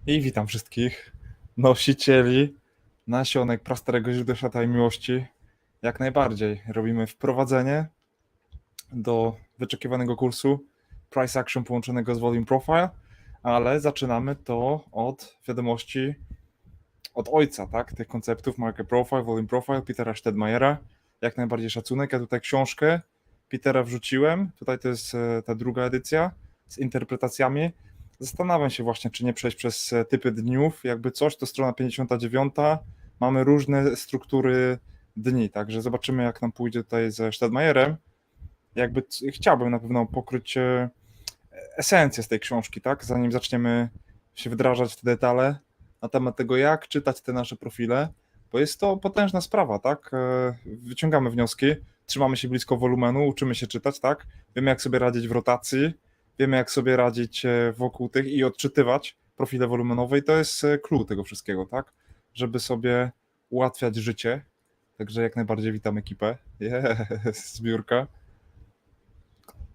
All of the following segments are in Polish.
I witam wszystkich nosicieli nasionek prastarego źródła świata i miłości. Jak najbardziej robimy wprowadzenie do wyczekiwanego kursu Price Action połączonego z Volume Profile, ale zaczynamy to od wiadomości od ojca, tak? Tych konceptów Market Profile, Volume Profile, Petera Steidlmayera. Jak najbardziej szacunek. Ja tutaj książkę Petera wrzuciłem. Tutaj to jest ta druga edycja z interpretacjami. Zastanawiam się właśnie, czy nie przejść przez typy dniów. Jakby coś, to strona 59. Mamy różne struktury dni, także zobaczymy, jak nam pójdzie tutaj ze Steidlmayerem. Jakby chciałbym na pewno pokryć esencję z tej książki, tak? Zanim zaczniemy się wdrażać w te detale na temat tego, jak czytać te nasze profile, bo jest to potężna sprawa, tak? Wyciągamy wnioski, trzymamy się blisko wolumenu, uczymy się czytać, tak? Wiemy, jak sobie radzić w rotacji, wiemy, jak sobie radzić wokół tych i odczytywać profile wolumenowe i to jest clue tego wszystkiego, tak? Żeby sobie ułatwiać życie. Także jak najbardziej witam ekipę. Jest zbiórka.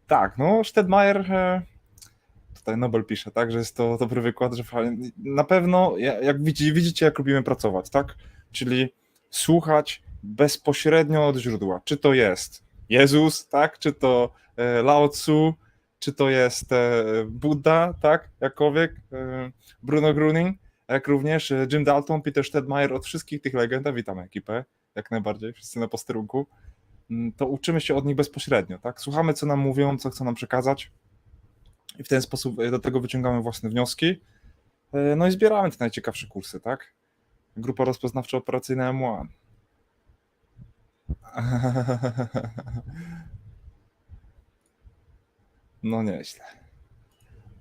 Tak, no Steidlmayer, tutaj Nobel pisze, tak, że jest to dobry wykład, że na pewno, jak widzicie, jak lubimy pracować, tak? Czyli słuchać bezpośrednio od źródła. Czy to jest Jezus, tak? Czy to Lao Tzu, czy to jest Buddha, tak? Jakkolwiek, Bruno Gruning, jak również Jim Dalton, Peter Steidlmayer, od wszystkich tych legend, a witamy ekipę, jak najbardziej, wszyscy na posterunku, to uczymy się od nich bezpośrednio, tak? Słuchamy, co nam mówią, co chcą nam przekazać i w ten sposób do tego wyciągamy własne wnioski, no i zbieramy te najciekawsze kursy, tak? Grupa rozpoznawczo-operacyjna M1. No nieźle.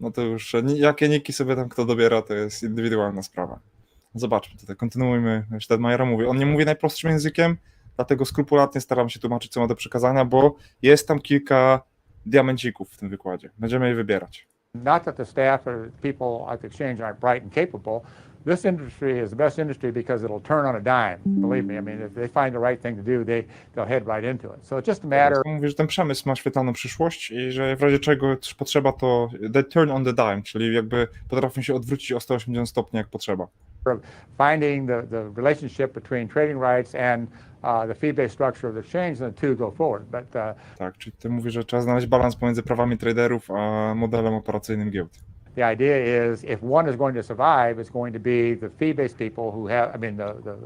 No to już, jakie niki sobie tam kto dobiera, to jest indywidualna sprawa. Zobaczmy tutaj, kontynuujmy. Steidlmayera mówi, on nie mówi najprostszym językiem, dlatego skrupulatnie staram się tłumaczyć, co ma do przekazania, bo jest tam kilka diamencików w tym wykładzie. Będziemy je wybierać. Not that the staff or people at the exchange aren't bright and capable. This industry is the best industry because it'll turn on a dime. Believe me, I mean, if they find the right thing to do, they'll head right into it. So it's just a matter. Mówi, że ten przemysł ma świetlaną przyszłość i że w razie czego potrzeba, to they turn on the dime, czyli jakby potrafią się odwrócić o 180 stopni, jak potrzeba. Of finding the relationship between trading rights and the fee-based structure of the exchange, and the two go forward. But tak, czyli ty mówisz, że trzeba znaleźć balans pomiędzy prawami traderów a modelem operacyjnym giełd. The idea is if one is going to survive, it's going to be the fee-based people who have, I mean, the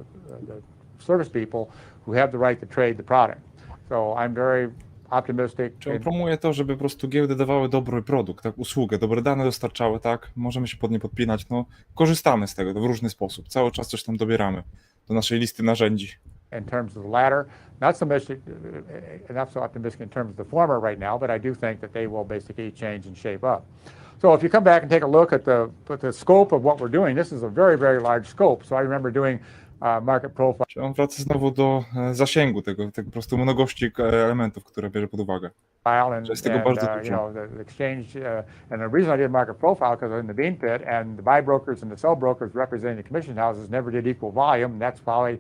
service people who have the right to trade the product. So I'm very optimistic. Czyli on promuje to, żeby po prostu giełdy dawały dobry produkt, tak, usługę, dobre dane dostarczały, tak, możemy się pod nie podpinać, no korzystamy z tego w różny sposób, cały czas coś tam dobieramy do naszej listy narzędzi. In terms of the latter, not so optimistic in terms of the former right now, but I do think that they will basically change and shape up. So if you come back and take a look at the scope of what we're doing, this is a very, very large scope. So I remember doing market profile. Czyli on wraca znowu do zasięgu tego po prostu mnogości elementów, które bierze pod uwagę. And, jest tego bardzo dużo. you know, the exchange, and the reason I did market profile because I was in the bean pit, and the buy brokers and the sell brokers representing the commission houses never did equal volume. And that's how I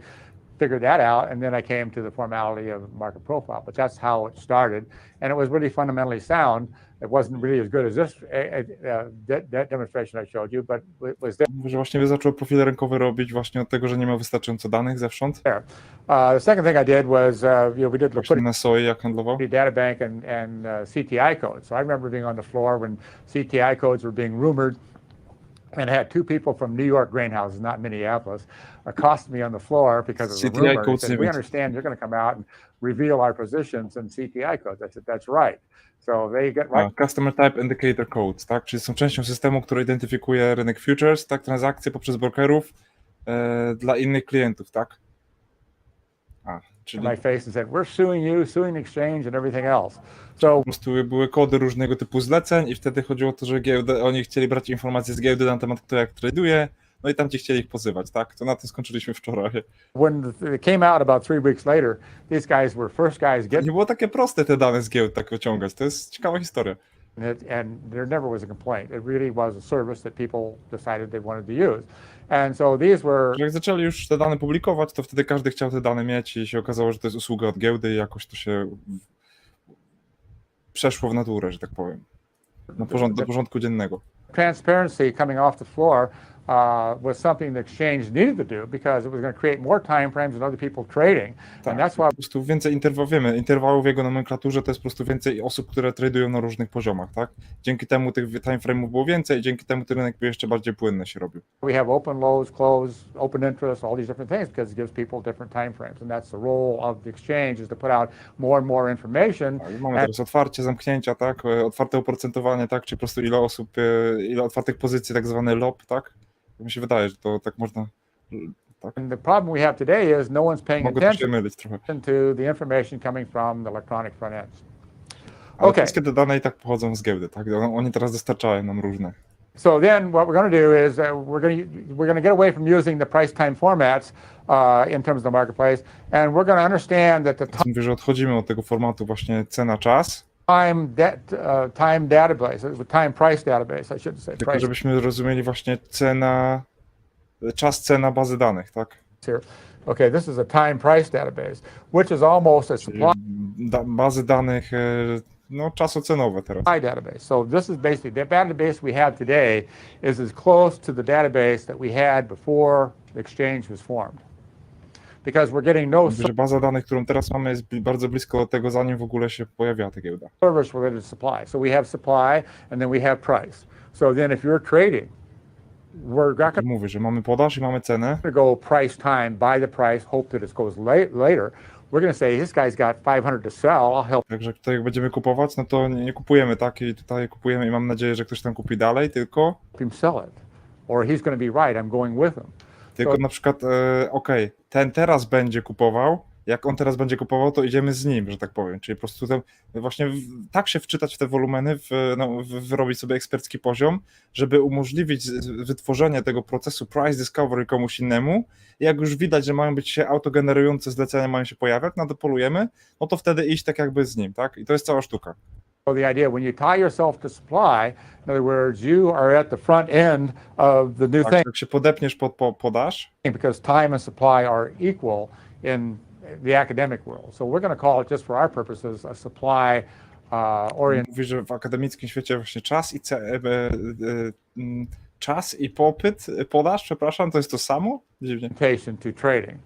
figured that out, and then I came to the formality of market profile. But that's how it started, and it was really fundamentally sound. It wasn't really as good as this that demonstration I showed you, but it was there. Że właśnie zaczął profile rynkowe robić właśnie od tego, że nie miał wystarczająco danych zewsząd. The second thing I did was, we did Właśnie na SOI jak handlował. data bank and CTI codes. So I remember being on the floor when CTI codes were being rumored, and I had two people from New York grain houses, not Minneapolis, accost me on the floor because of the CTI rumor. They codes said, we understand you're going to come out and reveal our positions in CTI codes. I said, that's right. So they get right. Customer Type Indicator Codes, tak? Czyli są częścią systemu, który identyfikuje rynek futures, tak? Transakcje poprzez brokerów dla innych klientów, tak? Czyli My face and said, we're suing you, suing the exchange and everything else. So po prostu były kody różnego typu zleceń i wtedy chodziło o to, że oni chcieli brać informacje z giełdy na temat kto jak traduje, no i tam ci chcieli ich pozywać, tak? To na tym skończyliśmy wczoraj. when it came out about 3 weeks later, these guys were first guys Nie getting było takie proste te dane z giełd tak wyciągać, to jest ciekawa historia. it, and there never was a complaint. It really was a service that people decided they wanted to use. And so these were. Że jak zaczęli już te dane publikować, to wtedy każdy chciał te dane mieć i się okazało, że to jest usługa od giełdy i jakoś to się przeszło w naturę, że tak powiem, do porządku dziennego. Transparency coming off the floor was something the exchange needed to do because it was going to create more time frames and other people trading. Tak, And that's why po prostu więcej interwałów, wiemy, interwałów w jego nomenklaturze to jest po prostu więcej osób, które tradują na różnych poziomach, tak? Dzięki temu tych timeframe'ów było więcej i dzięki temu ten rynek był jeszcze bardziej płynny się robił. we have open lows, close, open interest, all these different things because it gives people different time frames. And that's the role of the exchange is to put out more and more information. Mamy teraz otwarcie, zamknięcia, tak? Otwarte oprocentowanie, tak? Czy po prostu ile osób, ile otwartych pozycji, tak zwany LOP, tak? Mi się wydaje, że to tak można. Tak? And the problem we have today is no one's paying Mogę tu się attention mylić trochę. to the information coming from the electronic front ends. Ale Okay. wszystkie te dane i tak pochodzą z giełdy, tak? Oni teraz dostarczają nam różne. So then what we're going to do is we're going to get away from using the price time formats in terms of the marketplace, and we're going to understand that the Mówię, że odchodzimy od tego formatu właśnie cena, czas, time database, time price database, I should say. tylko Price żebyśmy rozumieli właśnie cena, czas, cena bazy danych, tak? here. Okay, this is a time price database, which is almost a Czyli supply bazy danych, no czasocenowe teraz. database. So this is basically the database we have today is as close to the database that we had before the exchange was formed. Because we're getting no Mówię, że baza danych, którą teraz mamy, jest bardzo blisko do tego, zanim w ogóle się pojawiła ta giełda. service related to supply. So we have supply and then we have price. So then if you're trading, we're not going Mówię, że mamy podaż i mamy cenę. to go price time, buy the price, hope that it goes later. We're going to say, this guy's got 500 to sell, I'll help Także tutaj jak będziemy kupować, no to nie kupujemy, tak? I tutaj kupujemy i mam nadzieję, że ktoś tam kupi dalej, tylko him sell it. Or he's going to be right, I'm going with him. Tylko na przykład, okej, ten teraz będzie kupował, jak on teraz będzie kupował, to idziemy z nim, że tak powiem. Czyli po prostu właśnie tak się wczytać w te wolumeny, wyrobić sobie ekspercki poziom, żeby umożliwić wytworzenie tego procesu price discovery komuś innemu. I jak już widać, że mają być się autogenerujące zlecenia, mają się pojawiać, nadepolujemy, no to wtedy iść tak jakby z nim, tak? I to jest cała sztuka. So the idea, when you tie yourself to supply, in other words, you are at the front end of the new Tak, thing jak się podepniesz pod podaż, because time and supply are equal in the academic world. So we're going to call it, just for our purposes, a supply oriented. mówi, że w akademickim świecie właśnie czas i popyt, podaż, przepraszam, to jest to samo? Dziwnie. Orientation to trading.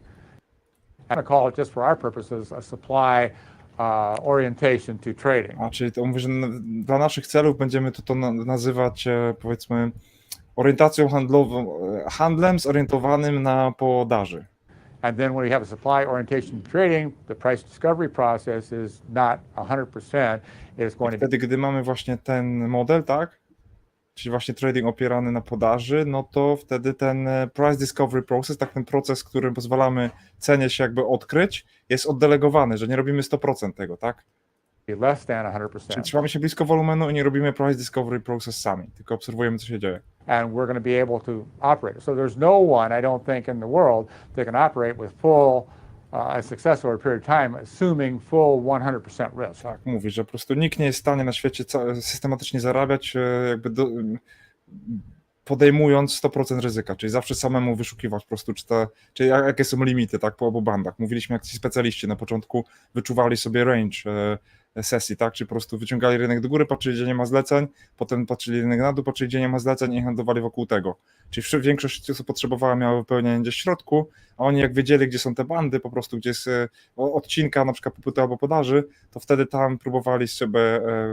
I'm going to call it, just for our purposes, a supply orientation to trading. A, czyli to mówi, że dla naszych celów będziemy to nazywać, powiedzmy, orientacją handlową, handlem zorientowanym na podaży. And then when we have a supply orientation to trading, the price discovery process is not 100%. It's going to be Wtedy, gdy mamy właśnie ten model, tak? Czyli właśnie trading opierany na podaży, no to wtedy ten price discovery process, tak ten proces, którym pozwalamy cenie się jakby odkryć, jest oddelegowany, że nie robimy 100% tego, tak? less than Czyli 100%. trzymamy się blisko wolumenu i nie robimy price discovery process sami, tylko obserwujemy, co się dzieje. And we're going to be able to operate. So there's no one, I don't think, in the world that can operate with full success over a period of time, assuming full 100% risk. Tak, mówi, że po prostu nikt nie jest w stanie na świecie systematycznie zarabiać, jakby podejmując 100% ryzyka, czyli zawsze samemu wyszukiwać po prostu, czy jakie są limity, tak, po obu bandach. Mówiliśmy, jak ci specjaliści na początku wyczuwali sobie range sesji, tak, czyli po prostu wyciągali rynek do góry, patrzyli, gdzie nie ma zleceń, potem patrzyli rynek na dół, patrzyli, gdzie nie ma zleceń i handlowali wokół tego. Czyli większość, co potrzebowała, miała wypełnienie gdzieś w środku, a oni jak wiedzieli, gdzie są te bandy, po prostu gdzie jest odcinka na przykład popytu albo podaży, to wtedy tam próbowali sobie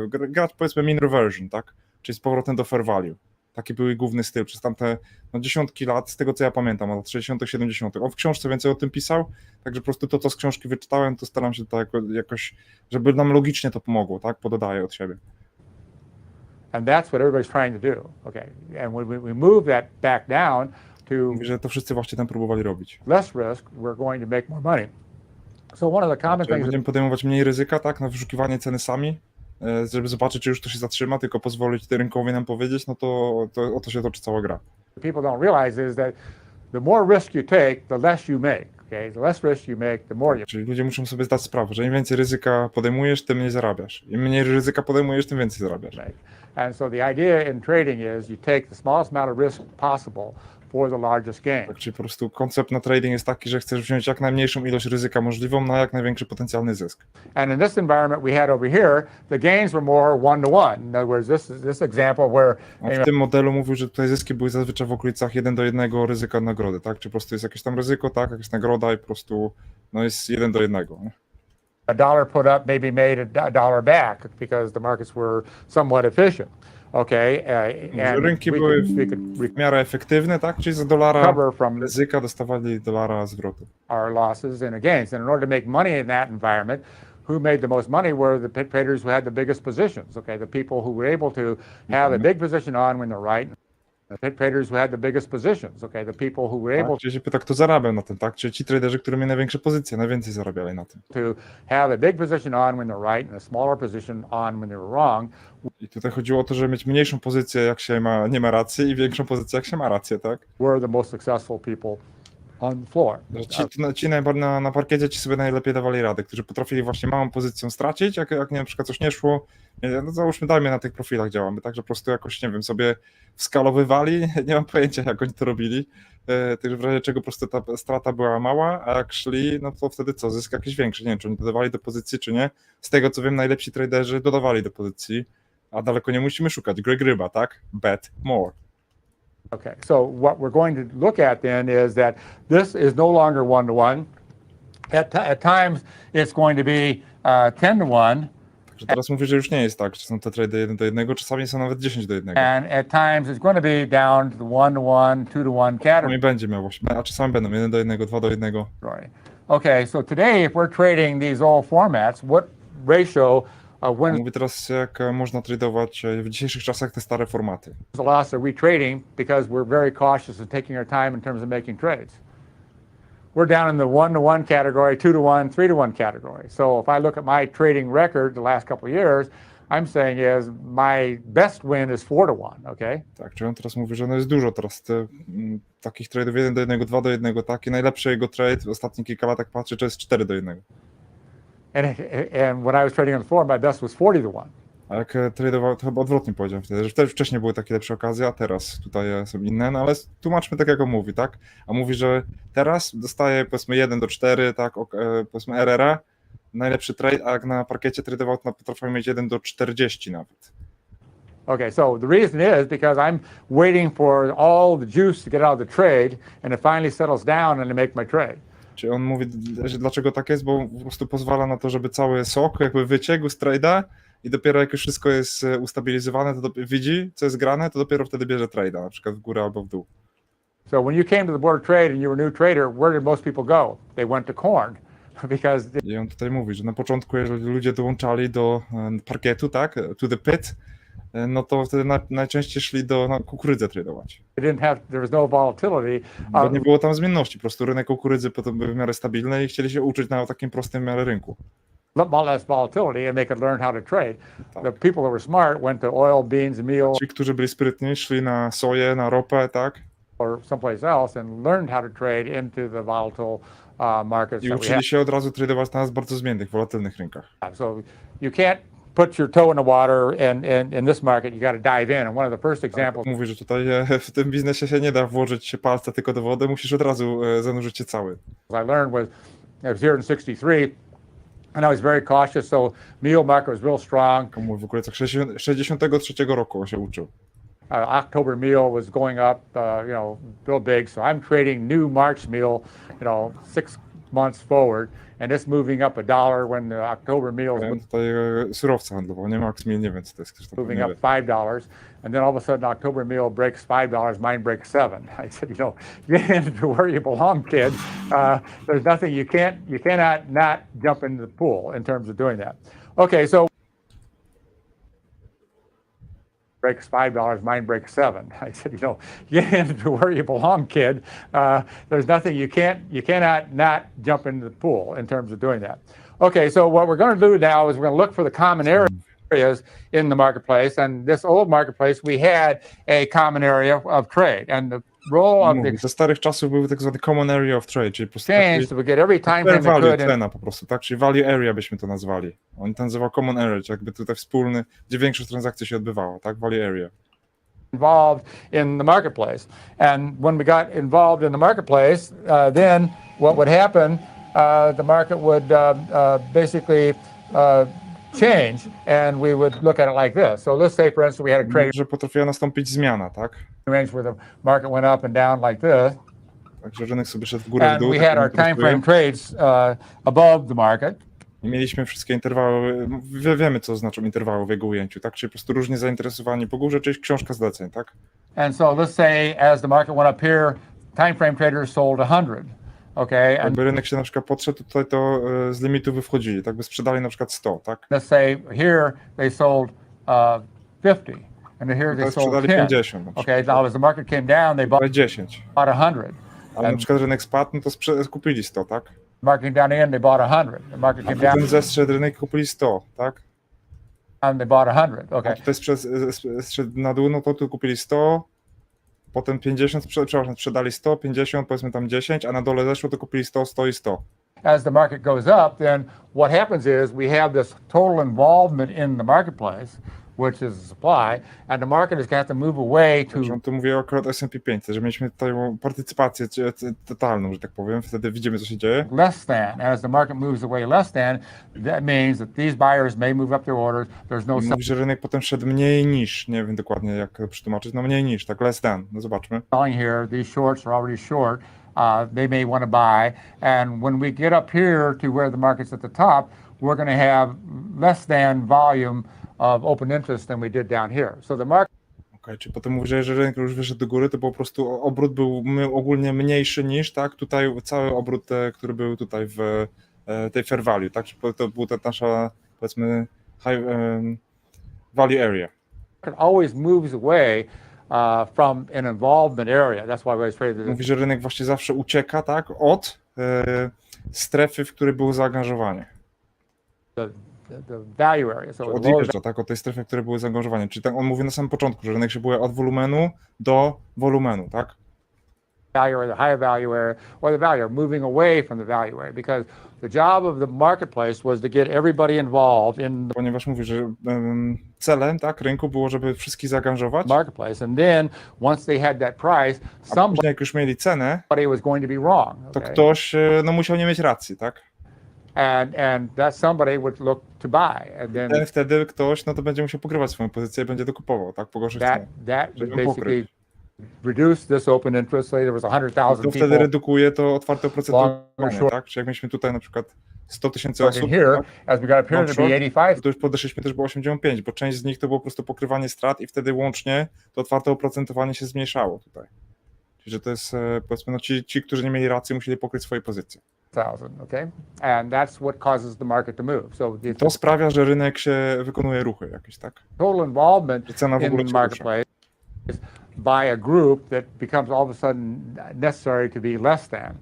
grać, powiedzmy, mean reversion, tak, czyli z powrotem do fair value. Taki był jej główny styl przez tamte dziesiątki lat, z tego co ja pamiętam, od lat 60., 70. On w książce więcej o tym pisał, także po prostu to, co z książki wyczytałem, to staram się to jakoś, żeby nam logicznie to pomogło, tak? Pododaję od siebie. And that's what everybody's trying to do. Okay. And when we move that back down to Mówi, że to wszyscy właśnie tam próbowali robić. less risk, we're going to make more money. So one of the common Czyli things będziemy podejmować mniej ryzyka, tak? Na wyszukiwanie ceny sami, żeby zobaczyć, czy już to się zatrzyma, tylko pozwolić tej rynkowi nam powiedzieć, no to o to się toczy cała gra. people don't realize is that the more risk you take, the less you make. Okay, the less risk you make, the more you. Czyli ludzie muszą sobie zdać sprawę, że im więcej ryzyka podejmujesz, tym mniej zarabiasz. Im mniej ryzyka podejmujesz, tym więcej zarabiasz. Make. And so the idea in trading is you take the smallest amount of risk possible, for the largest gain. Tak, czyli po prostu koncept na trading jest taki, że chcesz wziąć jak najmniejszą ilość ryzyka możliwą na jak największy potencjalny zysk. And in this environment we had over here, the gains were more one-to-one. In other words, this example where A w tym modelu mówił, że tutaj zyski były zazwyczaj w okolicach 1:1 ryzyka nagrody, tak? Czy po prostu jest jakieś tam ryzyko, tak? Jakaś nagroda i po prostu no jest 1:1. Nie? a dollar put up maybe made a dollar back because the markets were somewhat efficient. Okay, Rynki były w miarę efektywne, tak? Czyli za dolara recover from ryzyka dostawali dolara zwrotu. our losses and gains. And in order to make money in that environment, who made the most money were the traders who had the biggest positions. Okay, the people who were able to have a big position on when they're right. The traders who had the biggest positions. Okay, the people who were able Czyli się pyta, kto zarabiał na tym, tak? Czyli ci traderzy, którzy mieli największe pozycje, najwięcej zarabiali na tym. to have a big position on when they're right and a smaller position on when they were wrong. I tutaj chodziło o to, żeby mieć mniejszą pozycję, jak się nie ma racji, i większą pozycję, jak się ma rację, tak? Were the most successful people on the floor. Ci na parkiecie ci sobie najlepiej dawali radę, którzy potrafili właśnie małą pozycją stracić, jak nie, na przykład coś nie szło, no załóżmy, dajmy na tych profilach działamy, tak, że po prostu jakoś, nie wiem, sobie wskalowywali, nie mam pojęcia, jak oni to robili, także w razie czego po prostu ta strata była mała, a jak szli, no to wtedy co, zysk jakiś większy, nie wiem, czy oni dodawali do pozycji, czy nie. Z tego co wiem, najlepsi traderzy dodawali do pozycji, a daleko nie musimy szukać. Greg Ryba, tak? Bet more. Okay, so what we're going to look at then is that this is no longer one-to-one. At times it's going to be 10-to-1. Także teraz mówię, że już nie jest tak, że są te trady 1:1, czasami są nawet 10:1. And at times it's going to be down to the 1-to-1, 2-to-1 category. Nie będzie miał właśnie, a czasami będą 1:1, 2:1. Okay, so today if we're trading these all formats, what ratio of wins Mówię teraz, jak można tradować w dzisiejszych czasach te stare formaty. the loss are we trading because we're very cautious in taking our time in terms of making trades. We're down in the 1-to-1 category, 2-to-1, 3-to-1 category. So if I look at my trading record the last couple of years, I'm saying is my best win is 4-to-1, okay? Tak, czyli on teraz mówi, że no jest dużo teraz takich trade'ów 1:1, 2:1, tak, i najlepszy jego trade w ostatnich kilka lat, jak patrzę, to jest 4:1. And when I was trading on the floor, my best was 40-to-1. A jak tradeował, to chyba odwrotnie powiedziałem wtedy, że wtedy wcześniej były takie lepsze okazje, a teraz tutaj są inne, no ale tłumaczmy tak, jak on mówi, tak? A mówi, że teraz dostaje powiedzmy 1:4, tak, powiedzmy RR, najlepszy trade, a jak na parkiecie tradeował, to potrafił mieć 1:40 nawet. Okay, so the reason is because I'm waiting for all the juice to get out of the trade, and it finally settles down and I make my trade. Czyli on mówi, że dlaczego tak jest, bo po prostu pozwala na to, żeby cały sok jakby wyciekł z trade'a i dopiero jak już wszystko jest ustabilizowane, to widzi, co jest grane, to dopiero wtedy bierze trade'a, na przykład w górę albo w dół. So when you came to the board of trade and you were a new trader, where did most people go? They went to corn because I on tutaj mówi, że na początku, jeżeli ludzie dołączali do parkietu, tak, to the pit, no to wtedy najczęściej szli do kukurydzę tradować. there was no volatility. Bo nie było tam zmienności, po prostu rynek kukurydzy potem był w miarę stabilny i chcieli się uczyć na takim prostym w miarę rynku. Less volatility and they could learn how to trade. The people that were smart went to oil, beans, meal, Ci, którzy byli sprytni, szli na soję, na ropę, tak, or someplace else and learned how to trade into the volatile markets i that we uczyli się od razu tradować na bardzo zmiennych, wolatylnych rynkach. have. So you can't put your toe in the water and in this market you got to dive in. And one of the first examples Mówi, że tutaj w tym biznesie się nie da włożyć palca tylko do wody, musisz od razu zanurzyć się cały. I learned was I was here in '63 and I was very cautious. So meal market was real strong. Mówi, w okolicach 63 roku się uczył. October meal was going up, real big. So I'm trading new March meal, 6 months forward, and it's moving up $1 when the October meal Ja is tutaj surowce handlował, nie Max Mill, nie wiem co to jest. moving up $5, and then all of a sudden October meal breaks $5, mine breaks 7. I said, get into where you belong, kid. There's nothing you cannot not jump into the pool in terms of doing that. Okay, so breaks $5, mine breaks 7. I said, get into where you belong, kid. There's nothing you cannot not jump into the pool in terms of doing that. Okay, so what we're going to do now is we're going to look for the common areas in the marketplace. And this old marketplace, we had a common area of trade, and the role of the Ze starych czasów był tak zwany common area of trade, czyli po prostu exchange to get every time frame they value could. cena po prostu, tak? Czyli value area byśmy to nazwali. On to nazywał common area, czyli jakby tutaj wspólny, gdzie większość transakcji się odbywała, tak? Value area. involved in the marketplace. And when we got involved in the marketplace, then what would happen, the market would basically change, and we would look at it like this. So let's say, for instance, we had a trading Że potrafiła nastąpić zmiana, tak? range where the market went up and down like this. Także rynek sobie szedł w górę, w And dół. we tak had jak our time pracuje. frame trades above the market. I mieliśmy wszystkie interwały, wiemy co znaczą interwały w jego ujęciu, tak? Czyli po prostu różnie zainteresowani po górze, czyli książka zleceń, tak? And so let's say as the market went up here, time frame traders sold 100. Okay, and Jakby rynek się na przykład podszedł, tutaj to z limitu wychodzili, tak by sprzedali na przykład 100, tak? let's say here they sold 50, and here they Teraz sold sprzedali 10. 50 na przykład, Okay, now as the market came down, they bought tak? 10. 100. Ale na And przykład rynek spadł, no to kupili 100, tak? market came down again, they bought 100. The market A came down potem zeszedł rynek i kupili 100, tak? and they bought 100. A Okay, tutaj zszedł na dół, no to tu kupili 100, potem 50, przepraszam, sprzedali 100, 50, powiedzmy tam 10, a na dole zeszło, to kupili 100, 100 i 100. as the market goes up, then what happens is we have this total involvement in the marketplace, which is the supply, and the market is going to have to move away to Także on tu mówi akurat o S&P 500, że mieliśmy tutaj partycypację totalną, że tak powiem, wtedy widzimy co się dzieje. less than. As the market moves away less than, that means that these buyers may move up their orders. There's no I mówi, że rynek potem szedł mniej niż, nie wiem dokładnie jak przetłumaczyć, no mniej niż, tak less than, no zobaczmy. selling here. These shorts are already short. They may want to buy. And when we get up here to where the market's at the top, we're going to have less than volume of open interest than we did down here. So the market Okej, czyli potem mówi, że jeżeli rynek już wyszedł do góry, to po prostu obrót był ogólnie mniejszy niż, tak, tutaj cały obrót, który był tutaj w tej fair value, tak, czyli to była ta nasza, powiedzmy, high value area. always moves away from an involvement area. That's why we always traded Mówi, że rynek właśnie zawsze ucieka, tak, od strefy, w której było zaangażowanie. the value area. So it's lower Odjeżdża, tak, od tej strefy, w której było zaangażowanie. Czyli tak on mówi na samym początku, że rynek się buje od wolumenu do wolumenu, tak? value area, the higher value area, or the value area, moving away from the value area, because the job of the marketplace was to get everybody involved in the Ponieważ mówi, że celem, tak, rynku było, żeby wszystkich zaangażować. marketplace, and then once they had that price, A somebody później jak już mieli cenę, was going to be wrong. to Okay? ktoś no, musiał nie mieć racji, tak? And that somebody would look to buy, and then Wtedy ktoś no to będzie musiał pokrywać swoją pozycję i będzie to kupował, tak? Po gorszych cenach. that would żeby basically pokryć. reduce this open interest. Say there was 100,000 To wtedy people redukuje to otwarte oprocentowanie, short. tak? Czy jak mieliśmy tutaj na przykład 100 tysięcy working osób, here, tak? as we got up here, long there'd short, be 85. to już podeszliśmy też było 85, bo część z nich to było po prostu pokrywanie strat i wtedy łącznie to otwarte oprocentowanie się zmniejszało tutaj. Czyli że to jest, powiedzmy, no ci, którzy nie mieli racji, musieli pokryć swoje pozycje. Okay, and that's what causes the market to move. So the To sprawia, że rynek się wykonuje ruchy jakieś, tak? total involvement Że cena w in ogóle the się rusza. marketplace by a group that becomes all of a sudden necessary to be less than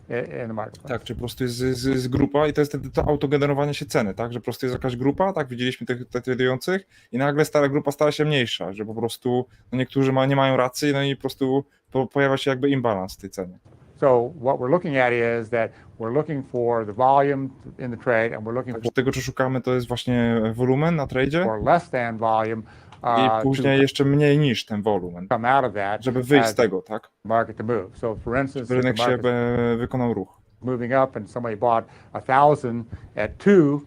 in the marketplace. Tak, czy po prostu jest grupa i to jest wtedy to autogenerowanie się ceny, tak? Że po prostu jest jakaś grupa, tak? Widzieliśmy tych tradujących i nagle stara grupa stała się mniejsza, że po prostu no niektórzy nie mają racji, no i po prostu pojawia się jakby imbalans w tej cenie. So what we're looking at is that we're looking for the volume in the trade, and we're looking Także tego, co szukamy, to jest właśnie wolumen na tradzie for less than volume i później jeszcze mniej niż ten wolumen, to come out of that żeby wyjść as z tego, tak? the market to move. So for instance, Żeby if rynek the się market's wykonał ruch. moving up and somebody bought 1,000 at 2,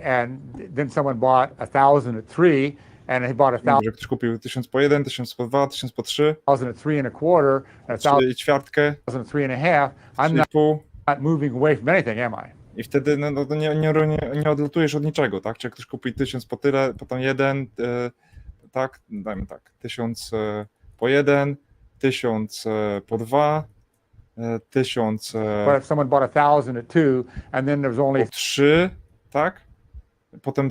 and then someone bought 1,000 at 3, and he bought Że ktoś kupił 1000 po 1, 1000 po 2, 1000 po 3, 1,000 at 3 1/4, and 1,000 3 ćwiartkę, at 3 1/2. I'm 3,5 not moving away from anything, am I? i wtedy no, to nie odlatujesz od niczego, tak? Czy jak ktoś kupi 1000 po tyle, potem 1, tak, dajmy tak, 1000 po 1, 1000 po 2, 1000 But if someone bought 1,000 at 2, and then there's only po 3, tak? Potem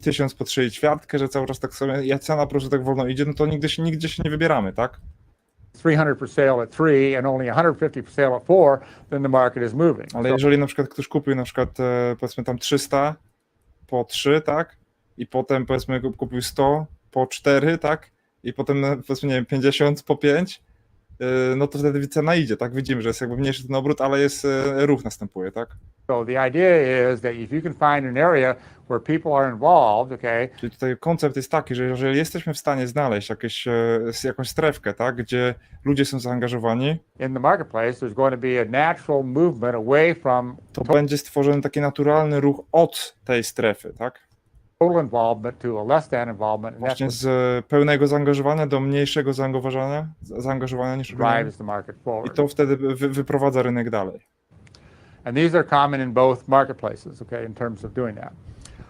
1000 po 3 i ćwiartkę, że cały czas tak sobie, ja cena po prostu tak wolno idzie, no to nigdzie się nie wybieramy, tak? 300 for sale at 3 and only 150 for sale at 4, then the market is moving. Ale So jeżeli na przykład ktoś kupił na przykład powiedzmy tam 300 po 3, tak? I potem powiedzmy kupił 100 po 4, tak? I potem powiedzmy nie wiem 50 po 5, no to wtedy cena idzie, tak? Widzimy, że jest jakby mniejszy ten obrót, ale jest ruch następuje, tak? So the idea is that if you can find an area where people are involved, okay, Czyli tutaj koncept jest taki, że jeżeli jesteśmy w stanie znaleźć jakąś strefkę, tak, gdzie ludzie są zaangażowani, in the marketplace, there's going to be a natural movement away from to będzie stworzony taki naturalny ruch od tej strefy, tak? total involvement to a less than involvement, and that's Właśnie what z pełnego zaangażowania do mniejszego zaangażowania niż drives the market i forward. to wtedy wyprowadza rynek dalej. And these are common in both marketplaces, okay, in terms of doing that.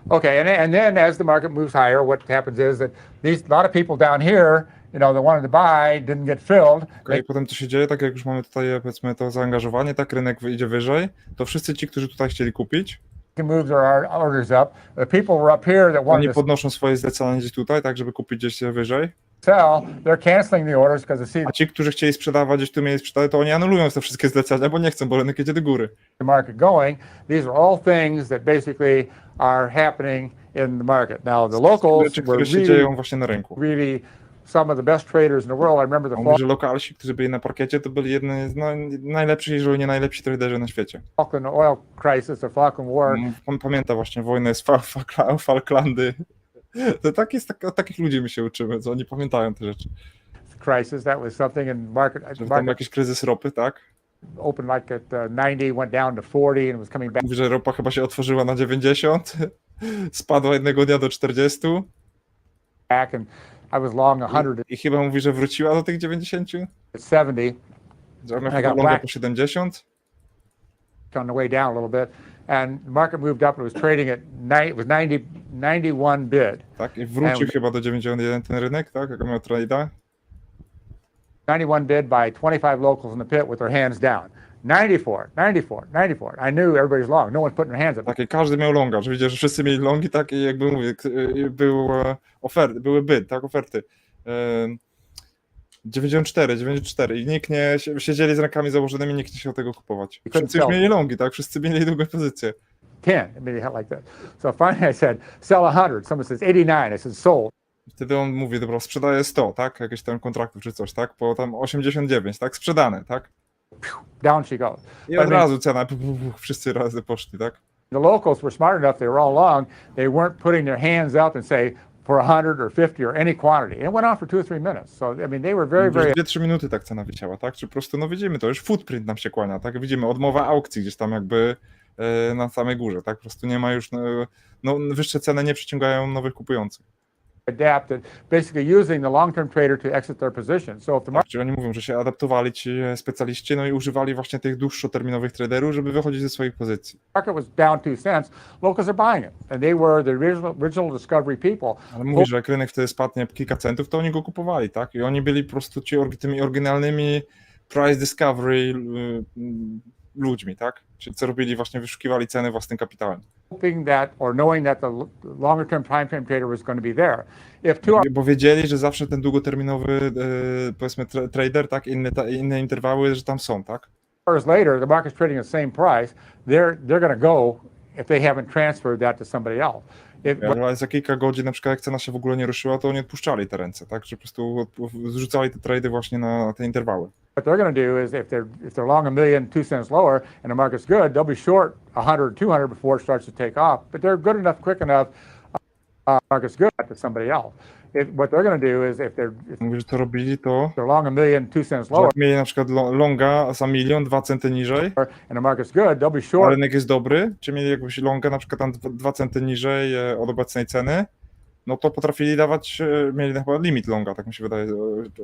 Okay, and then as the market moves higher, what happens is that a lot of people down here, that wanted to buy didn't get filled. Okay, potem co się dzieje, tak jak już mamy tutaj powiedzmy to zaangażowanie, tak rynek idzie wyżej, to wszyscy ci, którzy tutaj chcieli kupić, They move their orders up. The people were up here that oni wanted to podnoszą swoje zlecenia gdzieś tutaj, tak żeby kupić gdzieś wyżej, sell, they're canceling the orders because they see a ci, którzy chcieli sprzedawać gdzieś tu mieli sprzedawać, to oni anulują te wszystkie zlecenia, bo nie chcą, bo rynek idzie do góry. the market going. These are all things that basically are happening in the market. Now the locals Rzeczy, were które się really, dzieją właśnie na rynku. really some of the best traders in the world. I remember the On mówi, że lokalsi, którzy byli na parkiecie, to byli jedni z najlepszych, jeżeli nie najlepsi traderzy na świecie. Falkland oil crisis or Falkland War. On pamięta właśnie wojnę z Falklandy. To tak jest, od takich ludzi my się uczymy, co oni pamiętają te rzeczy. Crisis, that was something in market. Że tam Market jakiś kryzys ropy, tak? opened like at 90, went down to 40, and was coming back. Mówi, że ropa chyba się otworzyła na 90, spadła jednego dnia do 40 And I was long 100 i chyba mówi, że wróciła do tych 90, at 70, że ona I chyba got longa back. po 70. on the way down a little bit, and the market moved up. It was trading at it was 91 bid. Tak, i wrócił And- chyba do 91 ten rynek, tak, jak miał trade'a. 91 bid by 25 locals in the pit with their hands down. 94, 94, 94. I knew everybody's long. No one's putting their hands up. Takie, każdy miał longa, że widział, że wszyscy mieli longi, tak, i jakby mówię, oferty, były bid, tak, oferty. 94 i nikt nie, siedzieli z rękami założonymi, nikt nie chciał tego kupować. Wszyscy już mieli longi, tak, wszyscy mieli długą pozycję. 10, I mean, like that. So finally I said, sell 100. Someone says 89. I said, sold. Wtedy on mówi, dobra, sprzedaję 100, tak, jakieś tam kontraktów czy coś, tak, po tam 89, tak, sprzedane, tak. Down she goes. I But od I mean, razu cena, wszyscy razy poszli, tak. the locals were smart enough. They were all long. They weren't putting their hands up and say for 100 or 50 or any quantity. And it went on for 2 or 3 minutes. So, I mean, they were very, very 2-3 minuty tak cena wisiała, tak, czy po prostu, no widzimy, to już footprint nam się kłania, tak, widzimy odmowa aukcji gdzieś tam jakby na samej górze, tak, po prostu nie ma już, no wyższe ceny nie przyciągają nowych kupujących. adapted, basically using the long-term trader to exit their position. So if the Tak, czyli oni mówią, że się adaptowali ci specjaliści, no i używali właśnie tych dłuższoterminowych traderów, żeby wychodzić ze swoich pozycji. market was down 2 cents, locals are buying it. And they were the original discovery people. Ale mówi, że jak rynek wtedy spadnie kilka centów, to oni go kupowali, tak? I oni byli po prostu tymi oryginalnymi price discovery ludźmi, tak? Czyli co robili, właśnie wyszukiwali ceny własnym kapitałem. Hoping that or knowing that the longer term time frame trader was going to be there. If 2 Bo wiedzieli, że zawsze ten długoterminowy, powiedzmy, trader, tak? Inne interwały, że tam są, tak? hours later the market's trading at the same price, they're going to go if they haven't transferred that to somebody else. Ale za kilka godzin, na przykład jak cena się w ogóle nie ruszyła, to oni odpuszczali te ręce, tak? Że po prostu zrzucali te trady właśnie na te interwały. What they're going to do is if they're long a million, 2 cents lower, and the market's good, they'll be short 100, 200 before it starts to take off. But they're good enough, quick enough, market's good to somebody else. What they're going to do is if Mówi, że to robili to, they're long a million, 2 cents że lower, jak mieli na przykład longa za 1 000 000, 2 centy niżej, and the market's good, they'll be a short. rynek jest dobry, czy mieli jakąś longa na przykład tam 2 centy niżej od obecnej ceny, no to potrafili dawać, mieli chyba limit longa, tak mi się wydaje,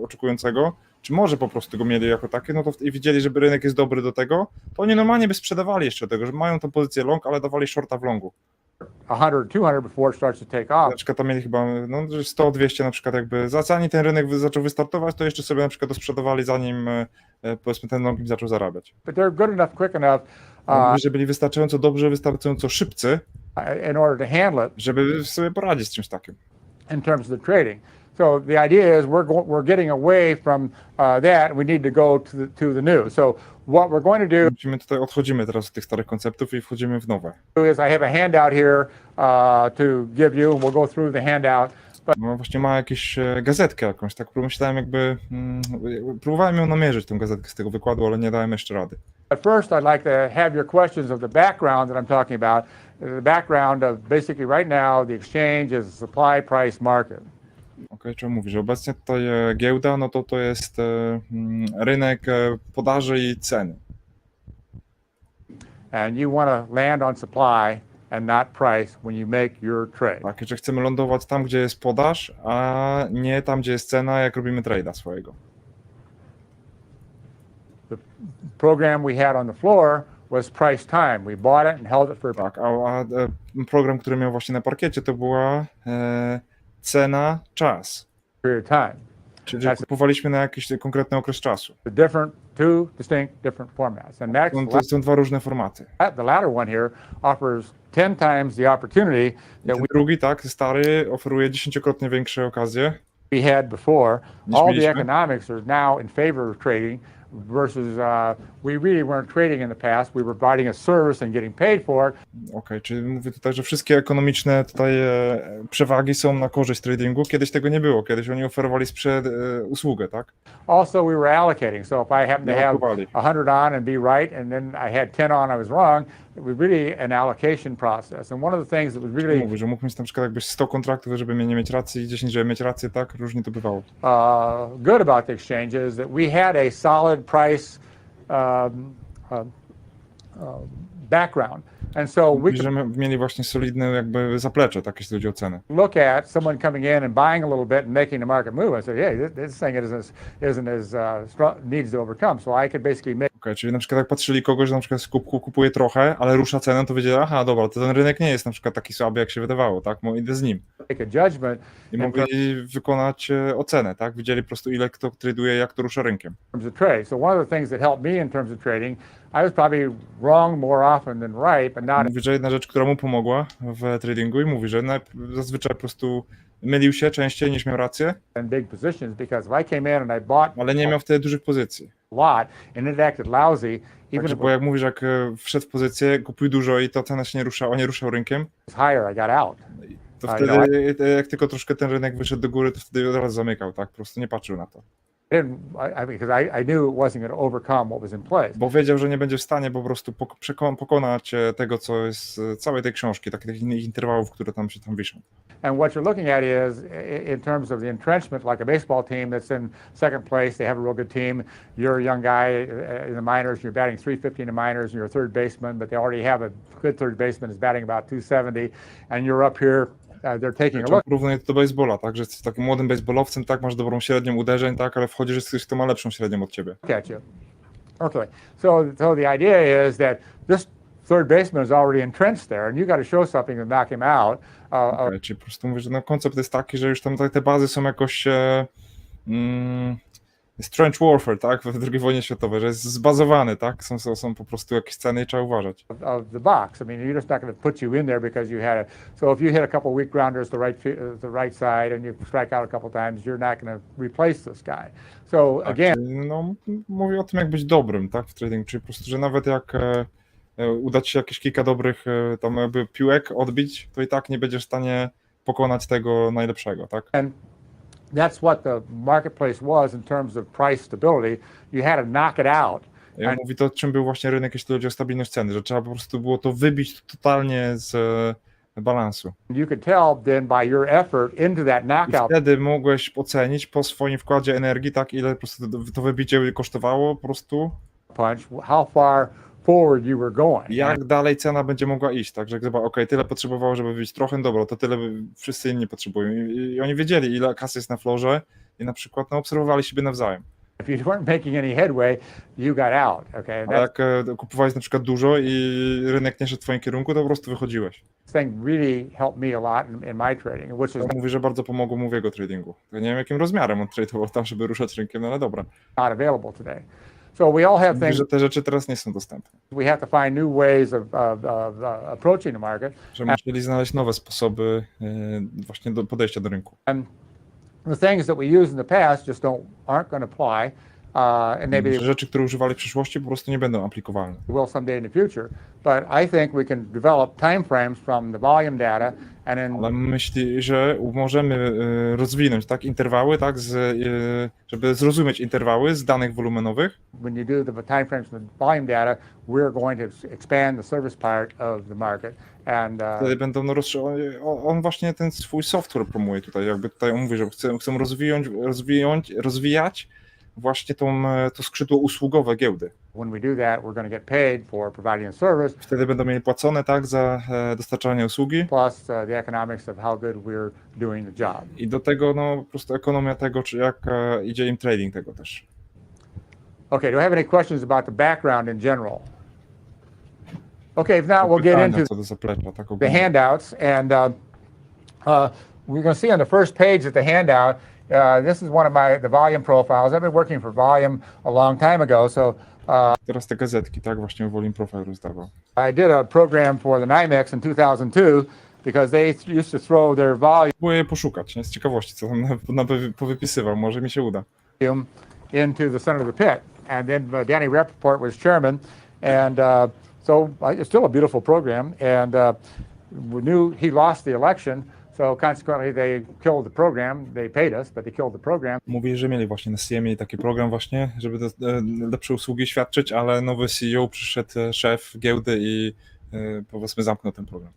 oczekującego, czy może po prostu go mieli jako takie, no to i widzieli, że rynek jest dobry do tego, to oni normalnie by sprzedawali jeszcze tego, że mają tą pozycję long, ale dawali shorta w longu. 100, 200 before it starts to take off. Na przykład tam mieli chyba no, 100-200 na przykład jakby, zanim ten rynek zaczął wystartować, to jeszcze sobie na przykład dosprzedawali zanim powiedzmy ten long im zaczął zarabiać. But they're good enough, quick enough Mówi, że byli wystarczająco dobrzy, wystarczająco szybcy, in order to handle it żeby sobie poradzić z czymś takim. in terms of the trading. So the idea is we're getting away from that, and we need to go to the new. So what we're going to do Odchodzimy teraz od tych starych konceptów i wchodzimy w nowe. is I have a handout here to give you, and we'll go through the handout. No właśnie ma jakąś gazetkę jakąś, tak myślałem jakby, próbowałem ją namierzyć, tę gazetkę z tego wykładu, ale nie dałem jeszcze rady. But first, I'd like to have your questions of the background that I'm talking about. The background of basically right now, the exchange is a supply price market. Okej, czyli mówi, że obecnie tutaj giełda, no to jest rynek podaży i ceny. And you want to land on supply and not price when you make your trade. Tak, że chcemy lądować tam, gdzie jest podaż, a nie tam, gdzie jest cena, jak robimy trade'a swojego. The program we had on the floor was price time. We bought it and held it for Tak, a program, który miał właśnie na parkiecie, to była cena, czas. a period of time. Czyli kupowaliśmy na jakiś konkretny okres czasu. Two distinct different formats. And To są dwa różne formaty. the latter one here offers 10 times the opportunity that Drugi, tak, stary, oferuje 10-krotnie większe okazje. we had before. Niż All the mieliśmy. economics are now in favor of trading versus we really weren't trading in the past. We were providing a service and getting paid for it. Okej, czyli mówię tutaj, że wszystkie ekonomiczne tutaj przewagi są na korzyść tradingu. Kiedyś tego nie było. Kiedyś oni oferowali usługę, tak? Also, we were allocating. So if I happened to have Allokowali. 100 on and be right, and then I had 10 on, I was wrong, it was really an allocation process. And one of the things that was really Mówi, że mógł mieć na przykład jakby 100 kontraktów, żeby nie mieć racji i 10, żeby mieć rację, tak? Różnie to bywało. good about the exchange is that we had a solid price background. And so we Mówi, że mieli właśnie solidne jakby zaplecze, tak, jeśli chodzi o cenę. look at someone coming in and buying a little bit and making the market move and say, yeah, this thing isn't as strong, needs to overcome. So I could basically make Okej, czyli na przykład jak patrzyli kogoś, że na przykład kupuje trochę, ale rusza cenę, to wiedzieli, aha, dobra, to ten rynek nie jest na przykład taki słaby, jak się wydawało, tak? Idę z nim. a judgment I in mogli wykonać ocenę, tak? Widzieli po prostu, ile kto traduje, jak to rusza rynkiem. terms of trade. So one of the things that helped me in terms of trading, I was probably wrong more often than right, but not Mówi, że jedna rzecz, która mu pomogła w tradingu i mówi, że zazwyczaj po prostu mylił się częściej niż miał rację, in big positions, because if I came in and I bought ale nie miał wtedy dużych pozycji. a lot and it acted lousy, even Także, if bo it jak mówisz, jak wszedł w pozycję, kupił dużo i ta cena się nie ruszał rynkiem, was higher, I got out. to wtedy jak tylko troszkę ten rynek wyszedł do góry, to wtedy od razu zamykał, tak? Po prostu nie patrzył na to. Because I knew it wasn't going to overcome what was in place. Bo wiedział, że nie będzie w stanie po prostu pokonać tego, co jest całej tej książki, takich innych interwałów, które tam się wiszą. And what you're looking at is, in terms of the entrenchment, like a baseball team that's in second place, they have a real good team. You're a young guy in the minors, you're batting 350 in the minors, and you're a third baseman, but they already have a good third baseman is batting about 270, and you're up here. They're taking a look. Porównuję to do baseballa, tak, że jesteś takim młodym baseballowcem, tak, masz dobrą średnią uderzeń, tak, ale wchodzisz z ktoś, kto ma lepszą średnią od ciebie. At you. Okay, so the idea is that this third baseman is already entrenched there, and you got to show something to knock him out. Okay, czyli po prostu mówisz, że no, koncept jest taki, że już tam te bazy są jakoś jest trench warfare, tak, w II wojnie światowej, że jest zbazowany, tak, są po prostu jakieś ceny i trzeba uważać. Of the box. I mean, you're just not going to put you in there because you had so if you hit a couple weak grounders the right side and you strike out a couple times, you're not going to replace this guy. So Tak, again, czyli, no, mówię o tym, jak być dobrym, tak, w trading, czyli po prostu, że nawet jak uda ci się jakieś kilka dobrych tam jakby piłek odbić, to i tak nie będziesz w stanie pokonać tego najlepszego, tak? and that's what the marketplace was in terms of price stability. You had to knock it out. Ja mówi to, czym był właśnie rynek, jeśli chodzi o stabilność ceny, że trzeba po prostu było to wybić totalnie z balansu. You could tell then by your effort into that I knockout wtedy mogłeś ocenić po swoim wkładzie energii, tak, ile po prostu to wybicie kosztowało po prostu, punch, how far forward you were going. jak dalej cena będzie mogła iść, tak, że chyba okej, tyle potrzebowało, żeby wybić trochę, dobra, to tyle wszyscy inni potrzebują. I oni wiedzieli, ile kasy jest na florze i na przykład no, obserwowali siebie nawzajem. If you weren't making any headway, you got out. Okay, A jak kupowałeś na przykład dużo i rynek nie szedł w twoim kierunku, to po prostu wychodziłś. thing really helped me a lot in my trading, which is To mówi, że bardzo pomogło mu w jego tradingu. Ja nie wiem, jakim rozmiarem on tradował tam, żeby ruszać rynkiem, no ale dobra. not available today. So we all have Mówi, things. że te rzeczy teraz nie są dostępne. We have to find new ways of approaching the market. Że musieli znaleźć nowe sposoby właśnie do podejścia do rynku. And the things that we used in the past just aren't going to apply. and maybe Że they rzeczy, które używali w przyszłości, po prostu nie będą aplikowalne. will someday in the future. But I think we can develop timeframes from the volume data and then Ale myśli, że możemy rozwinąć tak interwały, tak, żeby zrozumieć interwały z danych wolumenowych. when you do the timeframes from the volume data, we're going to expand the service part of the market. And Wtedy będą on właśnie ten swój software promuje tutaj, jakby tutaj on mówi, że chcą rozwijać właśnie to skrzydło usługowe giełdy. when we do that, we're going to get paid for providing a service, Wtedy będą mieli płacone tak za dostarczanie usługi plus the economics of how good we're doing the job. i do tego no po prostu ekonomia tego, czy jak idzie im trading tego też. Okay, do I have any questions about the background in general? Okay, if not, we'll get Pytania into co do zaplecza, tak the ogólnie. handouts, and we're going to see on the first page of the handout, this is one of the volume profiles. I've been working for volume a long time ago, so Teraz te gazetki, tak, właśnie Volume Profile rozdawał. I did a program for the NYMEX in 2002 because they used to throw their volume Próbuję je poszukać, nie, z ciekawości, co tam powypisywał, może mi się uda. into the center of the pit. And then Danny Rappaport was chairman, and so it's still a beautiful program. And we knew he lost the election, so consequently they killed the program. They paid us, but they killed the program. Mówili, że mieli właśnie na CMie taki program właśnie, żeby te lepsze usługi świadczyć, ale nowy CEO przyszedł, szef giełdy i powiedzmy zamknął ten program.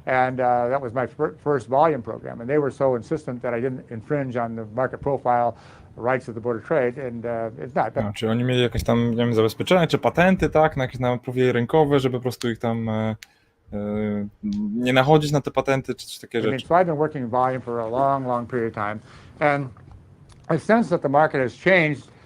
And that was my first volume program. And they were so insistent that I didn't infringe on the market profile rights of the Board of Trade, and it's not. No, czy oni mieli jakieś tam, nie wiem, zabezpieczenia, czy patenty, tak, na jakieś tam profile rynkowe, żeby po prostu ich tam nie nachodzić na te patenty, czy takie rzeczy. So I've been working in volume for a long, long period of time. And I sense that the market has changed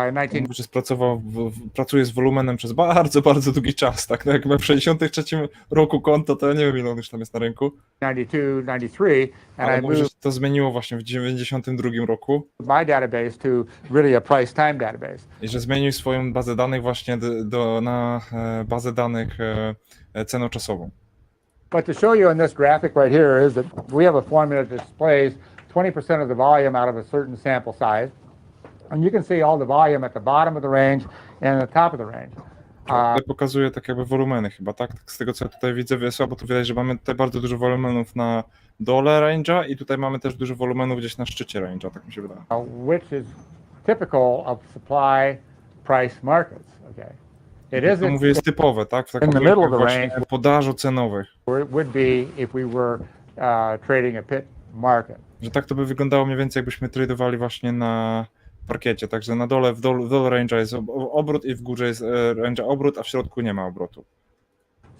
in 1992, Pracuje z wolumenem przez bardzo, bardzo długi czas, tak, no jak w 63 roku konto, to ja nie wiem, ile on już tam jest na rynku, 93, and ale I mówi, że moved to zmieniło właśnie w 92 roku my database to really a price time database. i że zmienił swoją bazę danych właśnie na bazę danych cenoczasową. But to show you in this graphic right here is that we have a formula that displays 20% of the volume out of a certain sample size. And you can see all the volume at the bottom of the range and at the top of the range. Tutaj pokazuje tak jakby wolumeny chyba, tak? Z tego co ja tutaj widzę, słabo tu widać, że mamy tutaj bardzo dużo wolumenów na dole range'a i tutaj mamy też dużo wolumenów gdzieś na szczycie range'a, tak mi się wydaje. Which is typical of supply price markets. Okay. It To mówię, jest typowe, tak? W takim in the middle of the właśnie range. podażu cenowych. where it would be if we were trading a pit market. Że tak to by wyglądało mniej więcej, jakbyśmy tradowali właśnie na parkiecie, także na dole, w dole range'a jest obrót i w górze jest range'a obrót, a w środku nie ma obrotu.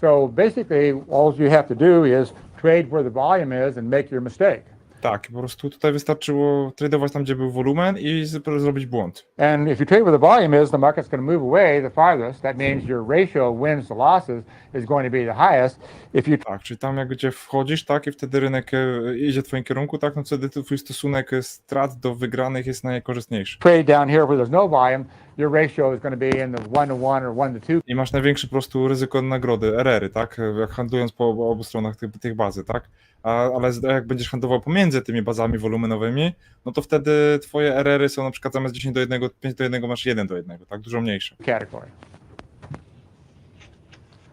So basically, all you have to do is trade where the volume is and make your mistake. Tak, po prostu tutaj wystarczyło tradować tam, gdzie był wolumen i zrobić błąd. And if you trade where the volume is, the market's going to move away the farthest. That means your ratio of wins to losses is going to be the highest. If you Tak, czyli tam jak gdzie wchodzisz, tak, i wtedy rynek idzie w twoim kierunku, tak, no wtedy twój stosunek strat do wygranych jest najkorzystniejszy. trade down here where there's no volume, your ratio is going to be in the 1 to 1 or 1 to 2. I masz największe po prostu ryzyko nagrody, RR-y, tak, jak handlując po obu stronach tych bazy, tak, ale jak będziesz handlował pomiędzy tymi bazami wolumenowymi, no to wtedy twoje RR-y są na przykład zamiast 10 do 1, 5 do 1 masz 1 do 1, tak, dużo mniejsze. Category.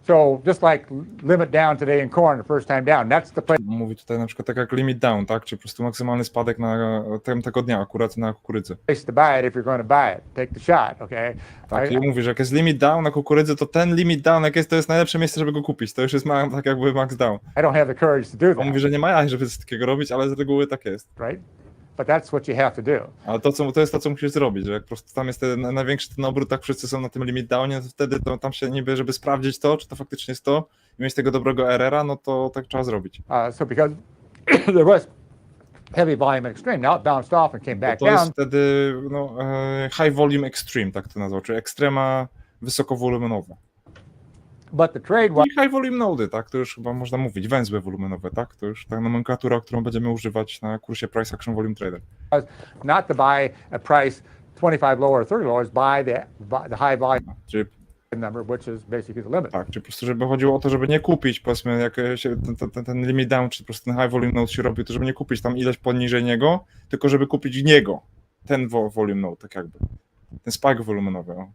So just like limit down today in corn, the first time down, that's the place Mówi tutaj na przykład tak jak limit down, tak, czy po prostu maksymalny spadek na tego dnia, akurat na kukurydzy. to buy it if you're going to buy it. Take the shot, okay? Tak, i mówi, że jak jest limit down na kukurydzy, to ten limit down, jak jest, to jest najlepsze miejsce, żeby go kupić. To już jest tak jakby max down. I don't have the courage to do On that, mówi, że nie ma jaj, żeby coś takiego robić, ale z reguły tak jest. right? But that's what you have to do. Ale to jest to, co musisz zrobić, że jak po prostu tam jest ten największy ten obrót, tak wszyscy są na tym limit downie, to wtedy to tam się niby, żeby sprawdzić to, czy to faktycznie jest to i mieć tego dobrego RR-a, no to tak trzeba zrobić. So because there was heavy volume extreme, now it bounced off and came Bo back to jest down. wtedy no, high volume extreme, tak to nazwał, czyli ekstrema wysokowolumenowe. But the trade was I high volume nody, tak, to już chyba można mówić, węzły wolumenowe, tak, to już ta nomenklatura, którą będziemy używać na kursie Price Action Volume Trader. not to buy a price 25 lower or 30 lower, is buy the high volume Czyli number, which is basically the limit. tak, czyli po prostu, żeby chodziło o to, żeby nie kupić, powiedzmy, jak się ten limit down, czy po prostu ten high volume node się robi, to żeby nie kupić tam ileś poniżej niego, tylko żeby kupić niego, ten volume node, tak jakby. ten spike wolumenowy. O.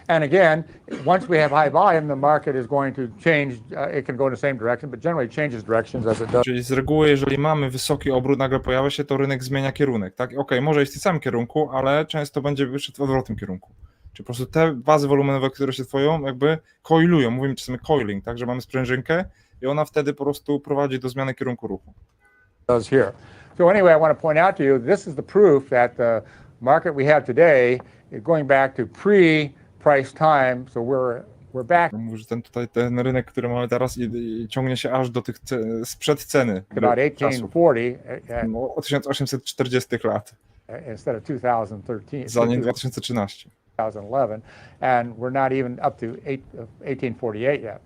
And again, once we have high volume, the market is going to change. It can go in the same direction, but generally changes directions as it does. Czyli z reguły, jeżeli mamy wysoki obrót, nagle pojawia się, to rynek zmienia kierunek, tak? Okej, może iść w tym samym kierunku, ale często będzie wyszedł w odwrotnym kierunku. Czyli po prostu te bazy wolumenowe, które się tworzą, jakby coilują, mówimy czasami coiling, tak? Że mamy sprężynkę i ona wtedy po prostu prowadzi do zmiany kierunku ruchu. Does here. So anyway, I want to point out to you, this is the proof that the market we have today is going back to pre-price time. So we're back. Mówię, że ten rynek, który mamy teraz i ciągnie się aż do tych sprzed ceny. About 1840. Od 1840 lat. Instead of 2013. Zanim 2013. 2011, and we're not even up to 1848 yet.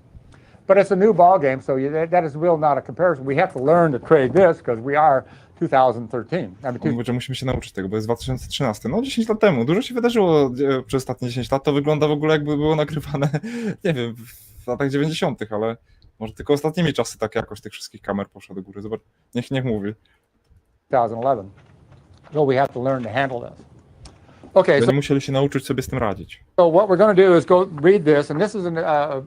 But it's a new ball game, so that is really not a comparison. We have to learn to trade this because we are 2013. Mówię, że musimy się nauczyć tego, bo jest 2013. No 10 lat temu. Dużo się wydarzyło przez ostatnie 10 lat. To wygląda w ogóle jakby było nagrywane, nie wiem, w latach 90., ale może tylko ostatnimi czasy tak jakoś tych wszystkich kamer poszło do góry. Zobacz, niech mówi. 2011. So we have to learn to handle this. Okay, Będziemy musieli się nauczyć sobie z tym radzić. so what we're going to do is go read this, and this is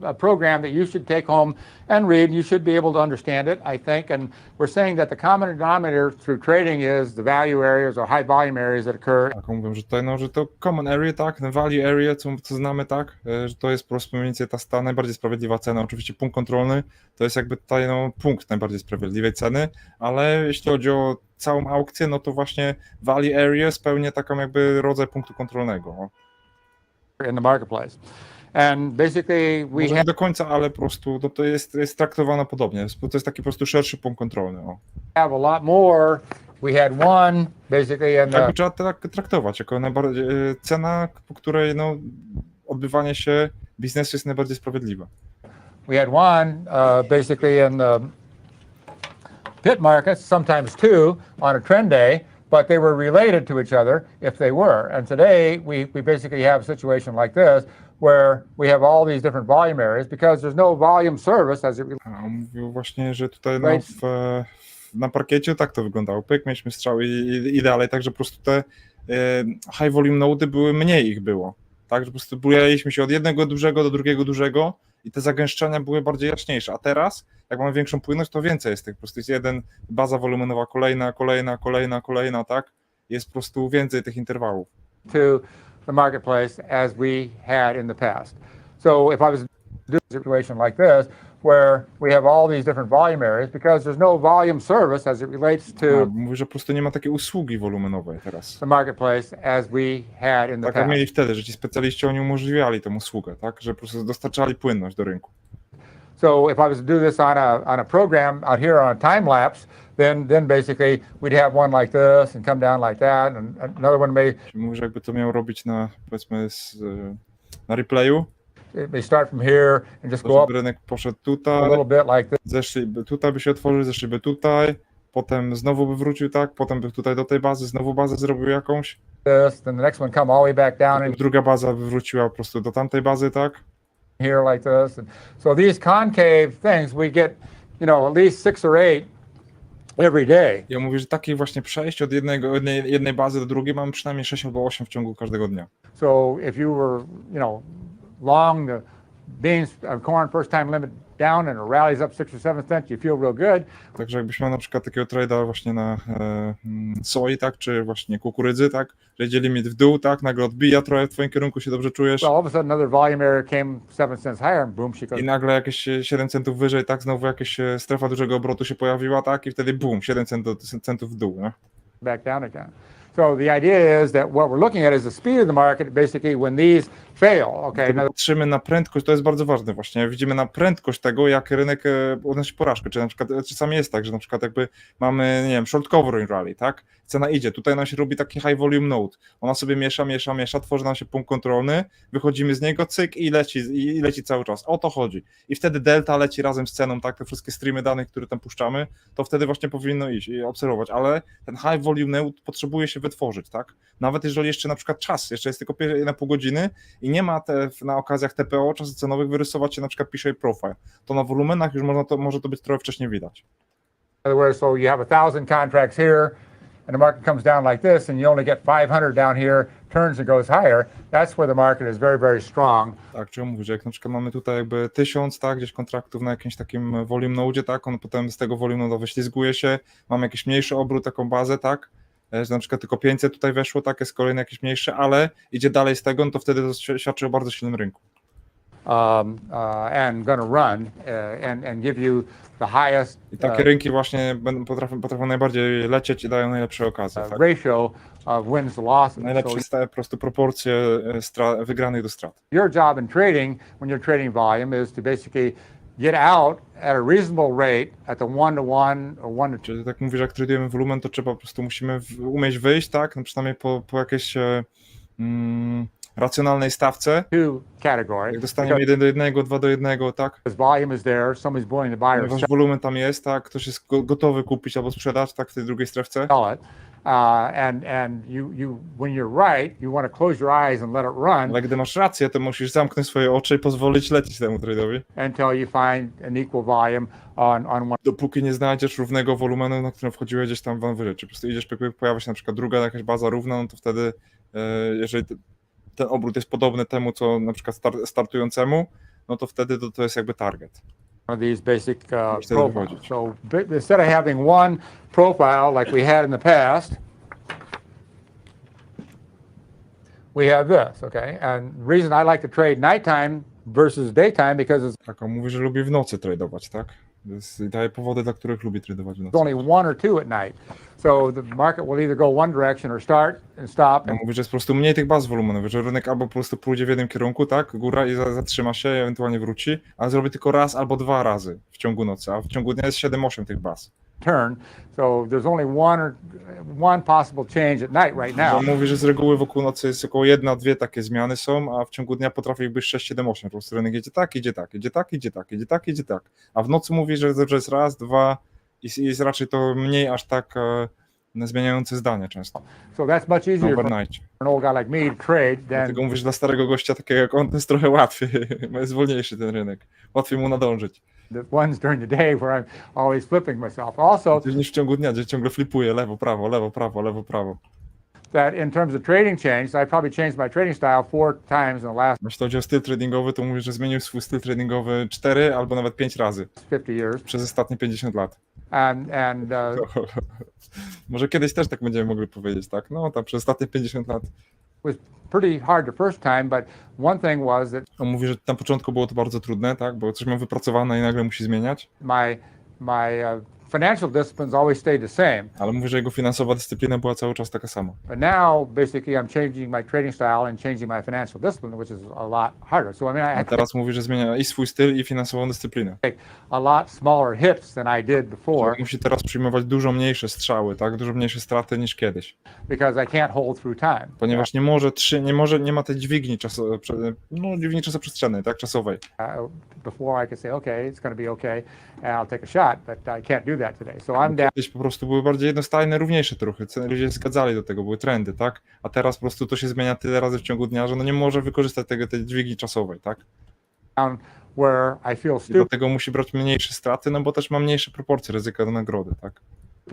a program that you should take home and read. You should be able to understand it, I think. And we're saying that the common denominator through trading is the value areas or high volume areas that occur. Tak, mówię, że tutaj, no, że to common area, tak, ten value area, co znamy, tak, że to jest po prostu mniej więcej ta najbardziej sprawiedliwa cena. Oczywiście punkt kontrolny to jest jakby tutaj, no, punkt najbardziej sprawiedliwej ceny, ale jeśli chodzi o całą aukcję, no to właśnie value area spełnia taką jakby rodzaj punktu kontrolnego. In the marketplace. And basically we Może nie do końca, ale po prostu no, to jest traktowane podobnie. To jest taki po prostu szerszy punkt kontrolny. O. have a lot more. We had one basically in Jakby the trzeba traktować jako najbardziej cena, po której no, odbywanie się biznesu jest najbardziej sprawiedliwe. we had one basically in the pit markets, sometimes two on a trend day, but they were related to each other if they were. And today we basically have a situation like this where we have all these different volume areas because there's no volume service as it relates. A on mówił właśnie, że tutaj no, na parkiecie tak to wyglądało. Pyk, mieliśmy strzały i dalej, także po prostu te high volume nody były, mniej ich było. Tak, że po prostu bujaliśmy się od jednego dużego do drugiego dużego i te zagęszczenia były bardziej jaśniejsze, a teraz, jak mamy większą płynność, to więcej jest tych, po prostu jest jeden, baza wolumenowa, kolejna, tak, jest po prostu więcej tych interwałów. To the marketplace as we had in the past. So if I was to do a situation like this, where we have all these different volume areas, because there's no volume service as it relates to Mówi, że po prostu nie ma takiej usługi wolumenowej teraz. the marketplace as we had in the Tak jak past. mieli wtedy, że ci specjaliści oni umożliwiali tę usługę, tak, że po prostu dostarczali płynność do rynku. So if I was to do this on a program out here on a time lapse, then basically we'd have one like this and come down like that, and another one may. Mówi, że jakby to miał robić na, powiedzmy, na replayu, It may start from here and just to go up żeby rynek poszedł a tutaj, little bit like this. zeszliby tutaj, by się otworzył, zeszliby tutaj, potem znowu by wrócił tak, potem by tutaj do tej bazy, znowu bazę zrobił jakąś, Then the next one come all the way back down and druga baza by wróciła po prostu do tamtej bazy, tak? here like this. And so these concave things, we get, at least 6 or 8 every day. Ja mówię, że takich właśnie przejść od jednej bazy do drugiej mamy przynajmniej 6 albo 8 w ciągu każdego dnia. So if you were, long the beans or corn first time limit down and it rallies up 6 or 7 cents, you feel real good. Także jakbyś miał na przykład takiego trade'a właśnie na soi, tak, czy właśnie kukurydzy, tak, że idzie limit w dół, tak, nagle odbija trochę w twoim kierunku, się dobrze czujesz Well, all of a sudden another volume area came 7 cents higher and boom, she goes i nagle jakieś 7 centów wyżej, tak, znowu jakaś strefa dużego obrotu się pojawiła, tak, i wtedy boom, 7 centów w dół, nie? back down again. So the idea is that what we're looking at is the speed of the market, basically when these fail. Okay. Kiedy patrzymy na prędkość, to jest bardzo ważne właśnie, widzimy na prędkość tego, jak rynek odnosi porażkę, czy na przykład czasami jest tak, że na przykład jakby mamy, nie wiem, short covering rally, tak, cena idzie, tutaj nam się robi taki high volume node, ona sobie miesza, tworzy nam się punkt kontrolny, wychodzimy z niego, cyk i leci cały czas, o to chodzi i wtedy delta leci razem z ceną, tak, te wszystkie streamy danych, które tam puszczamy, to wtedy właśnie powinno iść i obserwować, ale ten high volume node potrzebuje się wytworzyć, tak, nawet jeżeli jeszcze na przykład czas, jeszcze jest tylko 1,5 godziny i nie ma na okazjach TPO, czasów cenowych wyrysować się na przykład P-shape profile, to na wolumenach już może to być trochę wcześniej widać. In other words, so you have 1,000 contracts here, and the market comes down like this, and you only get 500 down here turns and goes higher, that's where the market is very, very strong. Tak, czyli on mówi, że jak na przykład mamy tutaj jakby 1000, tak, gdzieś kontraktów na jakimś takim volume node, tak, on potem z tego volume node'a wyślizguje się, mamy jakiś mniejszy obrót, taką bazę, tak, że na przykład tylko 500 tutaj weszło, tak, jest kolejny jakiś mniejszy, ale idzie dalej z tego, no to wtedy to świadczy o bardzo silnym rynku. And going to run and give you the highest I takie rynki właśnie potrafią najbardziej lecieć i dają najlepsze okazje. Tak? ratio of wins to losses. Najlepsze staje po prostu proporcje wygranych do strat. Your job in trading, when you're trading volume, is to basically get out at a reasonable rate at the 1-to-1 or 1-to-2. Czyli tak mówisz, jak tradujemy wolumen, to trzeba po prostu musimy umieć wyjść, tak? No przynajmniej po jakiejś racjonalnej stawce. Category. Jak dostaniemy 1-do-1, 2-do-1, tak? Volume is there, somebody's willing to buy or Ponieważ wolumen tam jest, tak? Ktoś jest gotowy kupić albo sprzedać, tak? W tej drugiej strefce. sell it. And you when you're right, you want to close your eyes and let it run Ale gdy masz rację, to musisz zamknąć swoje oczy i pozwolić lecieć temu trade'owi. until you find an equal volume on one. Dopóki nie znajdziesz równego wolumenu, na którym wchodziłeś gdzieś tam wyżej. Czy po prostu idziesz, pojawia się na przykład druga jakaś baza równa, no to wtedy, jeżeli ten obrót jest podobny temu, co na przykład startującemu, no to wtedy to jest jakby target. One of these basic Wtedy profiles. wychodzić. So instead of having one profile like we had in the past, we have this, okay? And the reason I like to trade nighttime versus daytime because it's Tak, on mówi, że lubi w nocy tradeować, tak? I daje powody, dla których lubi tradeować w nocy. only one or two at night. So the market will either go one direction or start and stop. On mówi, że jest po prostu mniej tych baz wolumenowych, że rynek albo po prostu pójdzie w jednym kierunku, tak, góra i zatrzyma się i ewentualnie wróci, ale zrobi tylko raz albo 2 razy w ciągu nocy, a w ciągu dnia jest 7-8 tych baz. Turn. So there's only one possible change at night right now. On mówi, że z reguły wokół nocy jest około 1-2 takie zmiany są, a w ciągu dnia potrafi ich być 6-7-8. Po prostu rynek jedzie tak, idzie tak, idzie tak, idzie tak, idzie tak, idzie tak. A w nocy mówi, że jest raz, 2 i jest raczej to mniej aż tak zmieniające zdanie często. So that's much easier for Overnight. an old guy like me to trade than Dlatego mówisz, że dla starego gościa takiego jak on to jest trochę łatwiej, bo jest wolniejszy ten rynek. Łatwiej mu nadążyć. the ones during the day where I'm always flipping myself. Also, Niż w ciągu dnia, gdzie ciągle flipuje lewo, prawo, lewo, prawo, lewo, prawo. that in terms of trading change, I probably changed my trading style 4 times in the last Jeśli chodzi o styl tradingowy, to mówisz, że zmienił swój styl tradingowy 4 albo nawet 5 razy 50 years. przez ostatnie 50 lat. And Może kiedyś też tak będziemy mogli powiedzieć, tak? No, tam przez ostatnie 50 lat. was pretty hard the first time, but one thing was that On mówi, że na początku było to bardzo trudne, tak? Bo coś miał wypracowane i nagle musi zmieniać. my financial disciplines always stayed the same. Ale mówi, że jego finansowa dyscyplina była cały czas taka sama. But now, basically, I'm changing my trading style and changing my financial discipline, which is a lot harder. So, I mean, I A have to teraz mówi, że zmienia i swój styl, i finansową dyscyplinę. take a lot smaller hits than I did before Musi teraz przyjmować dużo mniejsze strzały, tak? Dużo mniejsze straty niż kiedyś. because I can't hold through time. Ponieważ nie ma tej dźwigni dźwigni czasoprzestrzennej, tak? Czasowej. Before I could say, okay, it's going to be okay, and I'll take a shot, but I can't do that today. So I'm down. Kiedyś po prostu były bardziej jednostajne, równiejsze te ruchy. Ludzie się zgadzali do tego, były trendy, tak? A teraz po prostu to się zmienia tyle razy w ciągu dnia, że no nie może wykorzystać tej dźwigni czasowej, tak? Down where I feel I stupid dlatego musi brać mniejsze straty, no bo też ma mniejsze proporcje ryzyka do nagrody, tak?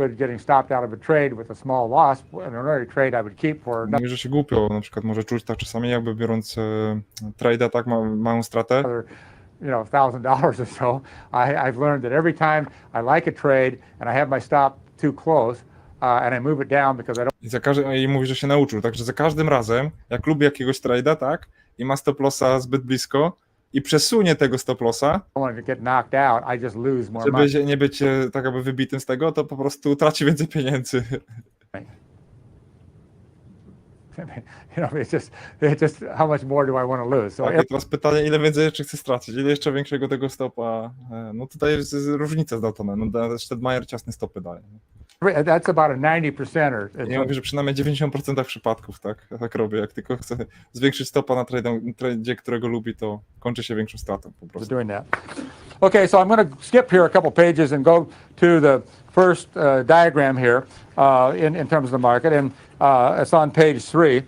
getting stopped out of a trade with a small loss. In an ordinary trade I would keep for Mówi, że się głupio na przykład może czuć tak czasami, jakby biorąc trade'a, tak, małą stratę, another, $1,000 or so. I've learned that every time I like a trade and I have my stop too close, and I move it down because I don't i mówi, że się nauczył, tak, że za każdym razem, jak lubi jakiegoś trade'a, tak, i ma stop lossa zbyt blisko i przesunie tego stop lossa, want to get knocked out, I just lose more money. żeby nie być tak jakby wybitym z tego, to po prostu traci więcej pieniędzy. It's just how much more do I want to lose? So Tak, i teraz pytanie, ile więcej jeszcze chce stracić, ile jeszcze większego tego stopa, no tutaj jest różnica z Daltonem, no Steidlmayer ciasne stopy daje. that's about a 90% or Ja mówię, że przynajmniej 90% przypadków tak robię, jak tylko chcę zwiększyć stopa na tradzie, którego lubi, to kończy się większą stratą po prostu. doing that. Okay, so I'm going to skip here a couple pages and go to the first diagram here in terms of the market, and it's on page 3.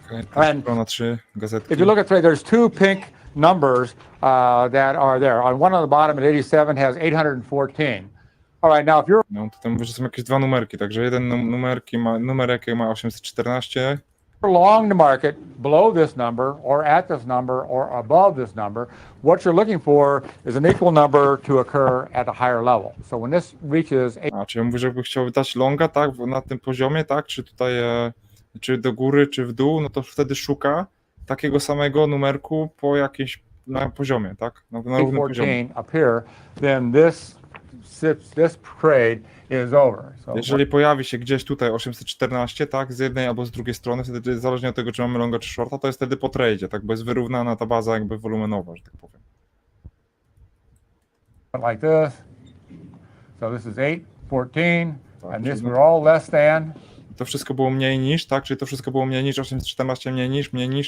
Okay, strona 3, gazetki. If you look at trade, there's 2 pink numbers that are there. On one on the bottom at 87 has 814. All right, now if you're No tutaj mówię, że są jakieś 2 numerki, także jeden numer jaki ma 814, long the market below this number or at this number or above this number, what you're looking for is an equal number to occur at a higher level. So when this reaches A, czyli mówię, że jakby chciał dać longa, tak, na tym poziomie, tak, czy tutaj, czy do góry, czy w dół, no to wtedy szuka takiego samego numerku po jakimś na poziomie, tak, na równym poziomie. 814 up here, then this trade is over. So Jeżeli pojawi się gdzieś tutaj 814, tak, z jednej albo z drugiej strony, wtedy zależnie od tego, czy mamy longa czy shorta, to jest wtedy po tradzie, tak, bo jest wyrównana ta baza jakby wolumenowa, że tak powiem. like this. So this is 814, Tak, and this czyli we're all less than. to wszystko było mniej niż, tak, czyli to wszystko było mniej niż 814,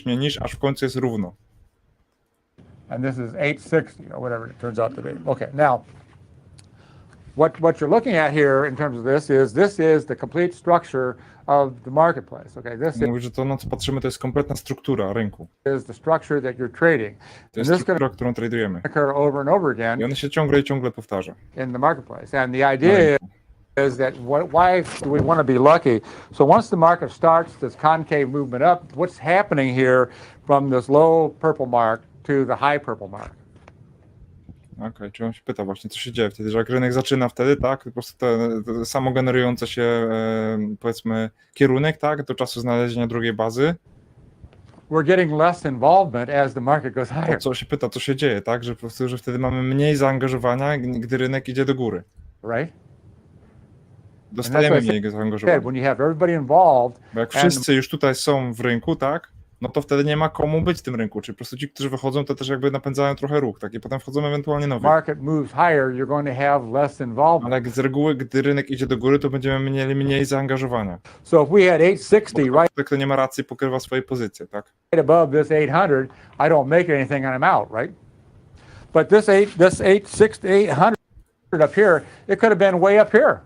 mniej niż, aż w końcu jest równo. And this is 860 or whatever it turns out to be. Okay, now what you're looking at here in terms of this is the complete structure of the marketplace. Okay, this Mówi, że to, na co patrzymy, to jest kompletna struktura rynku. is the structure that you're trading. To jest And this can struktura, którą tradujemy. occur over and over again I ona się ciągle i ciągle powtarza. in the marketplace. And the na idea rynku. is that why do we want to be lucky? So once the market starts this concave movement up, what's happening here from this low purple mark to the high purple mark? Okej, czy on się pyta właśnie, co się dzieje wtedy, że jak rynek zaczyna wtedy, tak, po prostu to samo generujące się, powiedzmy, kierunek, tak, do czasu znalezienia drugiej bazy, We're getting less involvement as the market goes to higher, co się pyta, co się dzieje, tak, że po prostu, że wtedy mamy mniej zaangażowania, gdy rynek idzie do góry. right? Dostajemy And that's what I mniej said, zaangażowania. when you have everybody involved, Bo jak and- wszyscy już tutaj są w rynku, tak, no to wtedy nie ma komu być w tym rynku, czyli po prostu ci, którzy wychodzą, to też jakby napędzają trochę ruch, tak, i potem wchodzą ewentualnie nowi. market moves higher, you're going to have less involvement. Ale jak z reguły, gdy rynek idzie do góry, to będziemy mieli mniej zaangażowania. So if we had 860 right Ktoś, kto nie ma racji, pokrywa swoje pozycje, tak? above this 800, I don't make anything and I'm out, right? But this 860, 800 up here, it could have been way up here.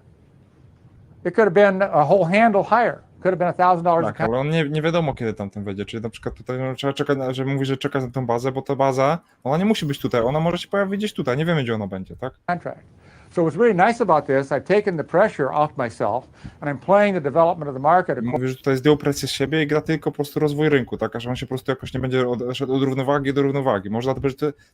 It could have been a whole handle higher. Could have been $1,000 a Tak, ale on nie wiadomo, kiedy tam ten wejdzie. Czyli na przykład tutaj no, trzeba czekać, że mówi, że czeka na tą bazę, bo ta baza, ona nie musi być tutaj, ona może się pojawić gdzieś tutaj, nie wiemy, gdzie ona będzie, tak? contract. So what's really nice about this, I've taken the pressure off myself and I'm playing the development of the market. Mówi, że tutaj zdjął presję z siebie i gra tylko po prostu rozwój rynku, tak? Aż on się po prostu jakoś nie będzie szedł od równowagi do równowagi. Można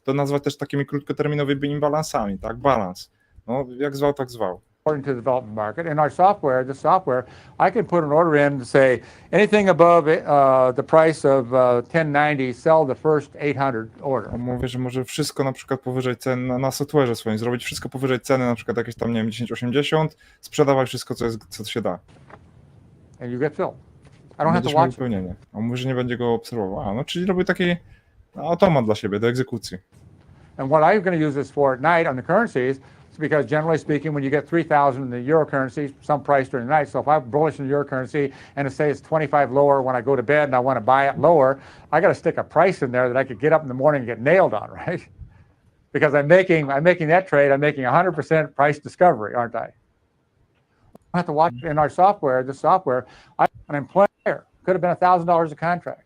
to nazwać też takimi krótkoterminowymi imbalansami, tak? Balans. No, jak zwał, tak zwał. According to the development market. In our software, this software, I can put an order in to say anything above the price of 1090, sell the first 800 order. On mówi, że może wszystko na przykład powyżej cen na software'ze swoim zrobić, wszystko powyżej ceny, na przykład jakieś tam, nie wiem, 1080, sprzedawać wszystko, co się da. And you get filled. I don't have to Będziesz miał watch it. wypełnienie. On mówi, że nie będzie go obserwował. A, no czyli robi taki automat dla siebie, do egzekucji. And what I'm going to use this for at night on the currencies is because generally speaking, when you get 3,000 in the euro currency, some price during the night. So if I'm bullish in the euro currency and it says 25 lower when I go to bed and I want to buy it lower, I got to stick a price in there that I could get up in the morning and get nailed on, right? Because I'm making that trade, I'm making 100% price discovery, aren't I? I have to watch in our software, this software, and I'm playing there. Could have been $1,000 a contract.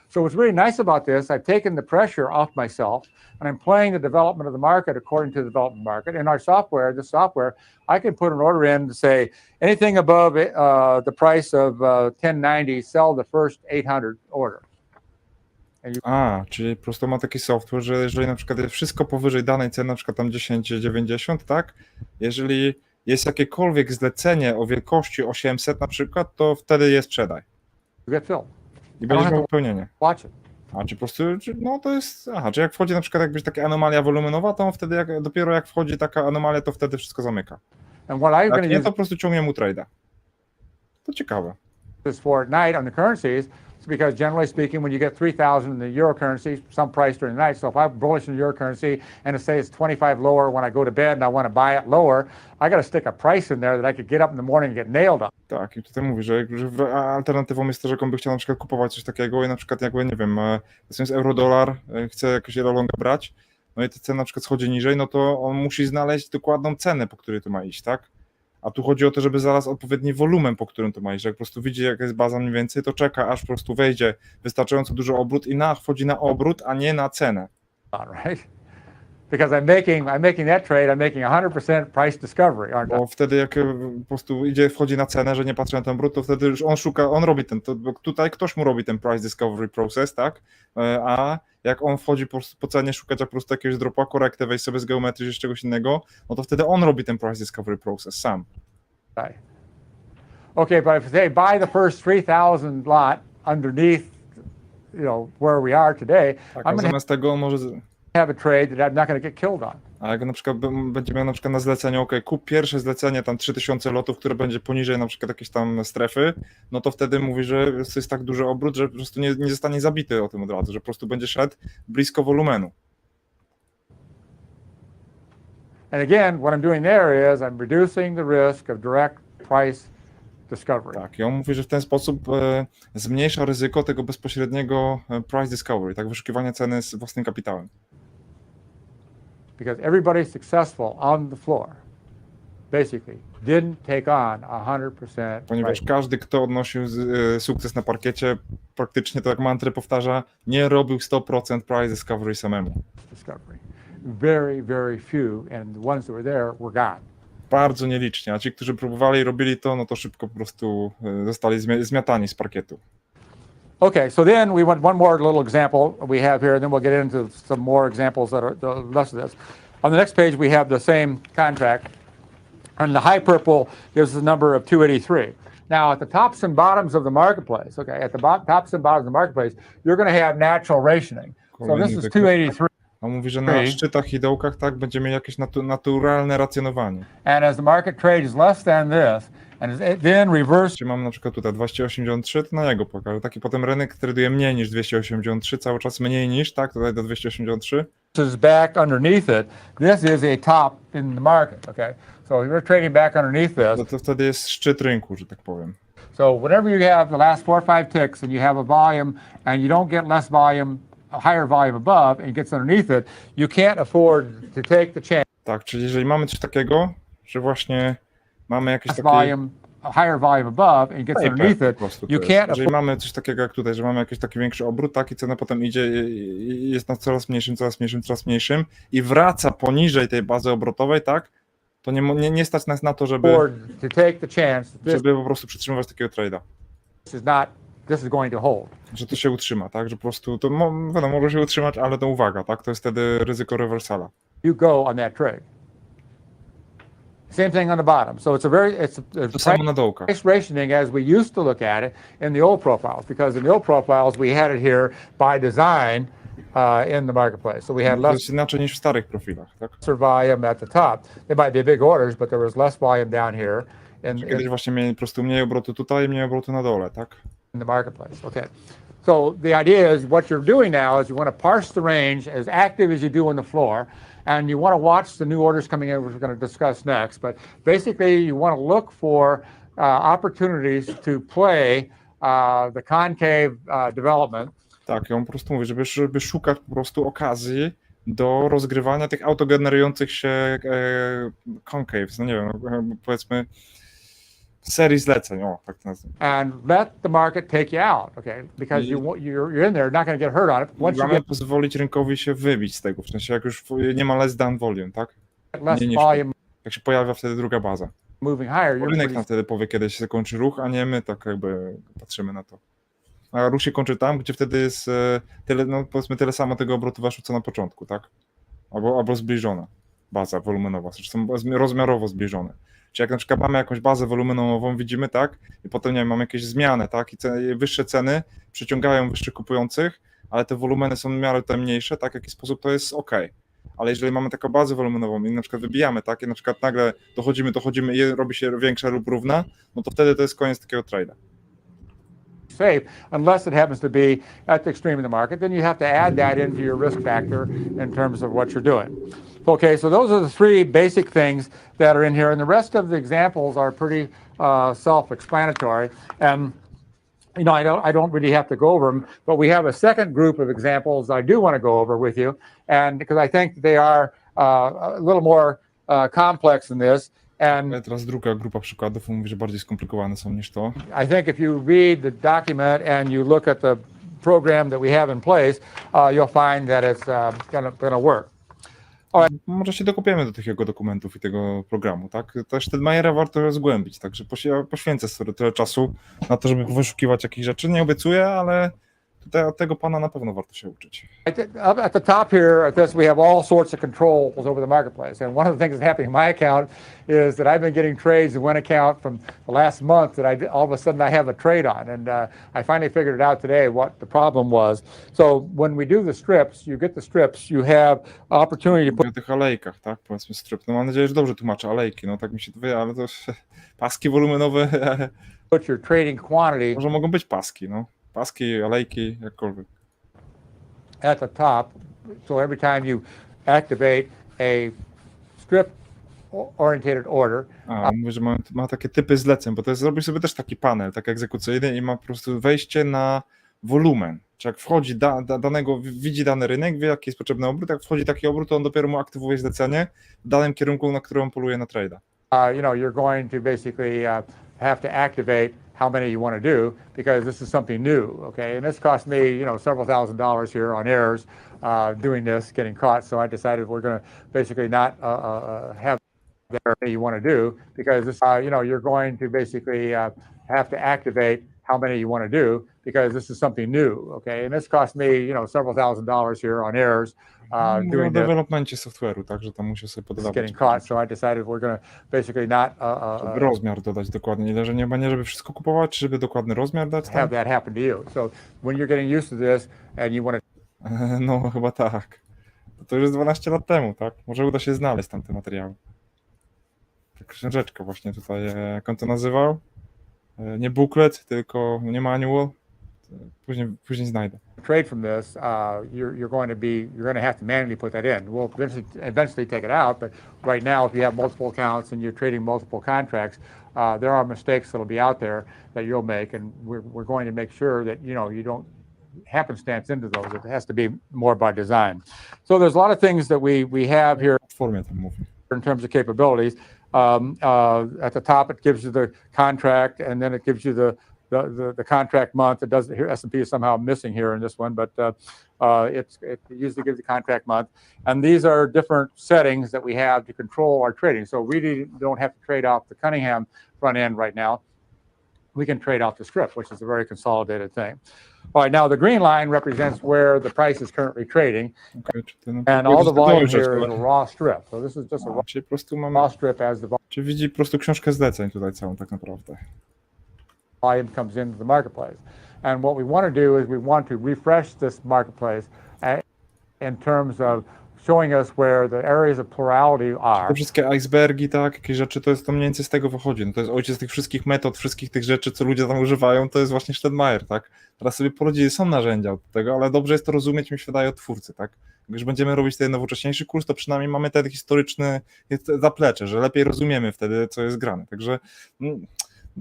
So what's really nice about this, I've taken the pressure off myself and I'm playing the development of the market according to the development market. In our software, this software, I can put an order in to say anything above the price of 1090, sell the first 800 order. Czyli po prostu ma taki software, że jeżeli na przykład jest wszystko powyżej danej ceny, na przykład tam 10,90, tak? Jeżeli jest jakiekolwiek zlecenie o wielkości 800 na przykład, to wtedy je sprzedaj. You get filled. I będziesz miał wypełnienie. Watch it. Czy po prostu, no to jest, czy jak wchodzi na przykład jakbyś taka anomalia wolumenowa, to on wtedy dopiero jak wchodzi taka anomalia, to wtedy wszystko zamyka. And what I'm Jak going to nie, use to po prostu ciągnie mu trade'a. To ciekawe. this for at night on the currencies is because generally speaking, when you get 3,000 in the euro currency, some price during the night. So if I'm bullish in the euro currency and it says 25 lower when I go to bed and I want to buy it lower, I got to stick a price in there that I could get up in the morning and get nailed on. Tak, i tutaj mówi, że alternatywą jest to, że on by chciał na przykład kupować coś takiego i na przykład jakby, nie wiem, to jest euro-dolar, chce jakiegoś longa brać, no i ta cena na przykład schodzi niżej, no to on musi znaleźć dokładną cenę, po której to ma iść, tak? A tu chodzi o to, żeby zaraz odpowiedni wolumen, po którym to ma iść, że jak po prostu widzi, jaka jest baza mniej więcej, to czeka, aż po prostu wejdzie wystarczająco duży obrót i wchodzi na obrót, a nie na cenę. Right? Because I'm making that trade, I'm making 100% price discovery, aren't I? Bo wtedy jak po prostu wchodzi na cenę, że nie patrzy na ten brud, to wtedy już on robi bo tutaj ktoś mu robi ten price discovery process, tak? A jak on wchodzi po cenie szukać jak po prostu jakiegoś dropa, korektę, wejść sobie z geometrii czy czegoś innego, no to wtedy on robi ten price discovery process sam. Right. Okay, but if they buy the first 3,000 lot underneath, where we are today, Tak, I'm going zamiast tego on może... to have a trade that I'm not going to get killed on. A jak na przykład będzie miał na przykład na zlecenie, kup pierwsze zlecenie tam 3000 lotów, które będzie poniżej na przykład jakiejś tam strefy, no to wtedy mówi, że to jest tak duży obrót, że po prostu nie zostanie zabity o tym od razu, że po prostu będzie szedł blisko wolumenu. And again, what I'm doing there is I'm reducing the risk of direct price discovery. Tak, i on mówi, że w ten sposób zmniejsza ryzyko tego bezpośredniego price discovery, tak, wyszukiwania ceny z własnym kapitałem. Because everybody successful on the floor basically didn't take on 100%. Ponieważ każdy, kto odnosił sukces na parkiecie, praktycznie to jak mantrę powtarza, nie robił 100% price discovery samemu. Discovery. Very, very few, and the ones that were there were gone. Bardzo nielicznie, a ci, którzy próbowali i robili to, no to szybko po prostu zostali zmiatani z parkietu. Okay, so then we want one more little example we have here, and then we'll get into some more examples that are the rest of this. On the next page, we have the same contract, and the high purple gives the number of 283. Now, at the tops and bottoms of the marketplace, okay, at the tops and bottoms of the marketplace, you're going to have natural rationing. So this is 283. On mówi, że na szczytach i dołkach tak będzie miał jakieś naturalne racjonowanie. And as the market trades less than this, and then reverse. Czyli mamy na przykład tutaj 283, to na jego pokażę. Taki potem rynek traduje mniej niż 283, cały czas mniej niż, tak, tutaj do 283. This is back underneath it. This is a top in the market, okay? So you're trading back underneath this. To wtedy jest szczyt rynku, że tak powiem. So whenever you have the last 4 or 5 ticks and you have a volume and you don't get less volume, a higher volume above, and it gets underneath it, you can't afford to take the chance. Tak, czyli jeżeli mamy coś takiego, że właśnie mamy jakieś takie... Volume, a higher volume above, and it gets underneath it, you can't jeżeli mamy coś takiego jak tutaj, że mamy jakiś taki większy obrót, tak, i cena potem idzie i jest na coraz mniejszym i wraca poniżej tej bazy obrotowej, tak, to nie stać nas na to, żeby po prostu przytrzymywać takiego trade'a. This is going to hold. Że to się utrzyma, tak? Że po prostu to może się utrzymać, ale to uwaga, tak? To jest wtedy ryzyko rewersala. You go on that trade. Same thing on the bottom. So it's to samo na dołkach. Price rationing as we used to look at it in the old profiles, because in the old profiles we had it here by design in the marketplace. So we had less. To jest inaczej niż w starych profilach, tak? Volume at the top. They might be big orders, but there was less volume down here. Kiedyś właśnie mieli po prostu mniej obrotu tutaj, mniej obrotu na dole, tak? In the marketplace. Okay. So the idea is what you're doing now is you want to parse the range as active as you do on the floor, and you want to watch the new orders coming in, which we're going to discuss next. But basically, you want to look for opportunities to play the concave development. Tak, i on po prostu mówi, żeby szukać po prostu okazji do rozgrywania tych autogenerujących się concaves, no nie wiem, powiedzmy serii zleceń, tak to nazwijmy. And let the market take you out, okay? Because you're in there, not going to get hurt on it. Mamy pozwolić rynkowi się wybić z tego, w sensie jak już nie ma less than volume, tak? Jak się pojawia wtedy druga baza. Moving higher, rynek nam wtedy powie, kiedy się kończy ruch, a nie my tak jakby patrzymy na to. A ruch się kończy tam, gdzie wtedy jest tyle, no powiedzmy tyle samo tego obrotu weszło, co na początku, tak? Albo zbliżona baza wolumenowa, czy są rozmiarowo zbliżone. Czyli jak na przykład mamy jakąś bazę wolumenową, widzimy, tak? I potem, nie wiem, mamy jakieś zmiany, tak? I wyższe ceny przyciągają wyższych kupujących, ale te wolumeny są w miarę te mniejsze, tak? W jaki sposób to jest ok. Ale jeżeli mamy taką bazę wolumenową i na przykład wybijamy, tak? I na przykład nagle dochodzimy i robi się większa lub równa, no to wtedy to jest koniec takiego trade'a. Safe, unless it happens to be at the extreme of the market, then you have to add that into your risk factor in terms of what you're doing. Okay, so those are the 3 basic things that are in here, and the rest of the examples are pretty self-explanatory. And you know, I don't really have to go over them, but we have a second group of examples I do want to go over with you, and because I think they are a little more complex than this. Ale teraz druga grupa przykładów mówi, że bardziej skomplikowane są niż to. I think if you read the document and you look at the program that we have in place, you'll find that it's going to work. Może się dokupiemy do tych jego dokumentów i tego programu, tak? Też Steidlmayera warto zgłębić, także poświęcę sobie tyle czasu na to, żeby wyszukiwać jakichś rzeczy. Nie obiecuję, ale tutaj od tego pana na pewno warto się uczyć. Up at the top here at this, we have all sorts of controls over the marketplace. And one of the things that's happening in my account is that I've been getting trades in one account from the last month that all of a sudden I have a trade on. And I finally figured it out today what the problem was. So when we do the strips, you get the strips, you have opportunity to put Mówię o tych alejkach, tak? Powiedzmy strip. No mam nadzieję, że dobrze tłumaczę alejki, no tak mi się to wydaje, ale to paski wolumenowe your trading quantity może mogą być paski, no. Paski, alejki, jakkolwiek. at the top. So every time you activate a strip orientated order, Mówię, że ma takie typy zleceń, bo to jest, zrobi sobie też taki panel, tak egzekucyjny i ma po prostu wejście na wolumen. Czy jak wchodzi widzi dany rynek, wie jaki jest potrzebny obrót, jak wchodzi taki obrót, to on dopiero mu aktywuje zlecenie w danym kierunku, na którym on poluje na trade'a. you're going to basically have to activate how many you want to do because this is something new, okay? And this cost me, several $1,000s here on errors doing this, getting caught. So I decided we're going to basically not have that you want to do because this, you're going to basically have to activate how many you want to do because this is something new, okay? And this cost me, several $1,000s here on errors Mówię o doing this, developmencie software'u, także tam muszę sobie podawać. getting caught. So I decided we're going to basically not Żeby rozmiar dodać dokładnie, ile, że nie żeby wszystko kupować, czy żeby dokładny rozmiar dać, have tak? that happen to you. So when you're getting used to this and you want to No chyba tak. To już jest 12 lat temu, tak? Może uda się znaleźć tam te materiały. Tak, książeczka właśnie tutaj, jak on to nazywał? Nie booklet, tylko nie manual. Później znajdę. trade from this, you're going to have to manually put that in. We'll eventually take it out, but right now, if you have multiple accounts and you're trading multiple contracts, there are mistakes that'll be out there that you'll make, and we're going to make sure that you don't happenstance into those. It has to be more by design. So there's a lot of things that we have here W formie tam mówi. in terms of capabilities. At the top, it gives you the contract, and then it gives you the contract month. It doesn't here. S&P is somehow missing here in this one, but it usually gives the contract month. And these are different settings that we have to control our trading. So we really don't have to trade off the Cunningham front end right now. We can trade off the script, which is a very consolidated thing. All right, now the green line represents where the price is currently trading, Okay, and all the volume here is a raw strip. So this is just a Czyli po prostu mamy, raw strip as the czy widzi po prostu książkę zleceń tutaj całą tak naprawdę. volume comes into the marketplace. And what we want to do is we want to refresh this marketplace in terms of showing us where the areas of plurality are. Te wszystkie icebergi, tak, jakieś rzeczy, to jest to mniej więcej z tego wychodzi. No to jest ojciec tych wszystkich metod, wszystkich tych rzeczy, co ludzie tam używają, to jest właśnie Steidlmayer, tak. Teraz sobie poradzili, są narzędzia od tego, ale dobrze jest to rozumieć, mi się wydaje, od twórcy, tak. Jak już będziemy robić ten nowocześniejszy kurs, to przynajmniej mamy ten historyczny zaplecze, że lepiej rozumiemy wtedy, co jest grane. Także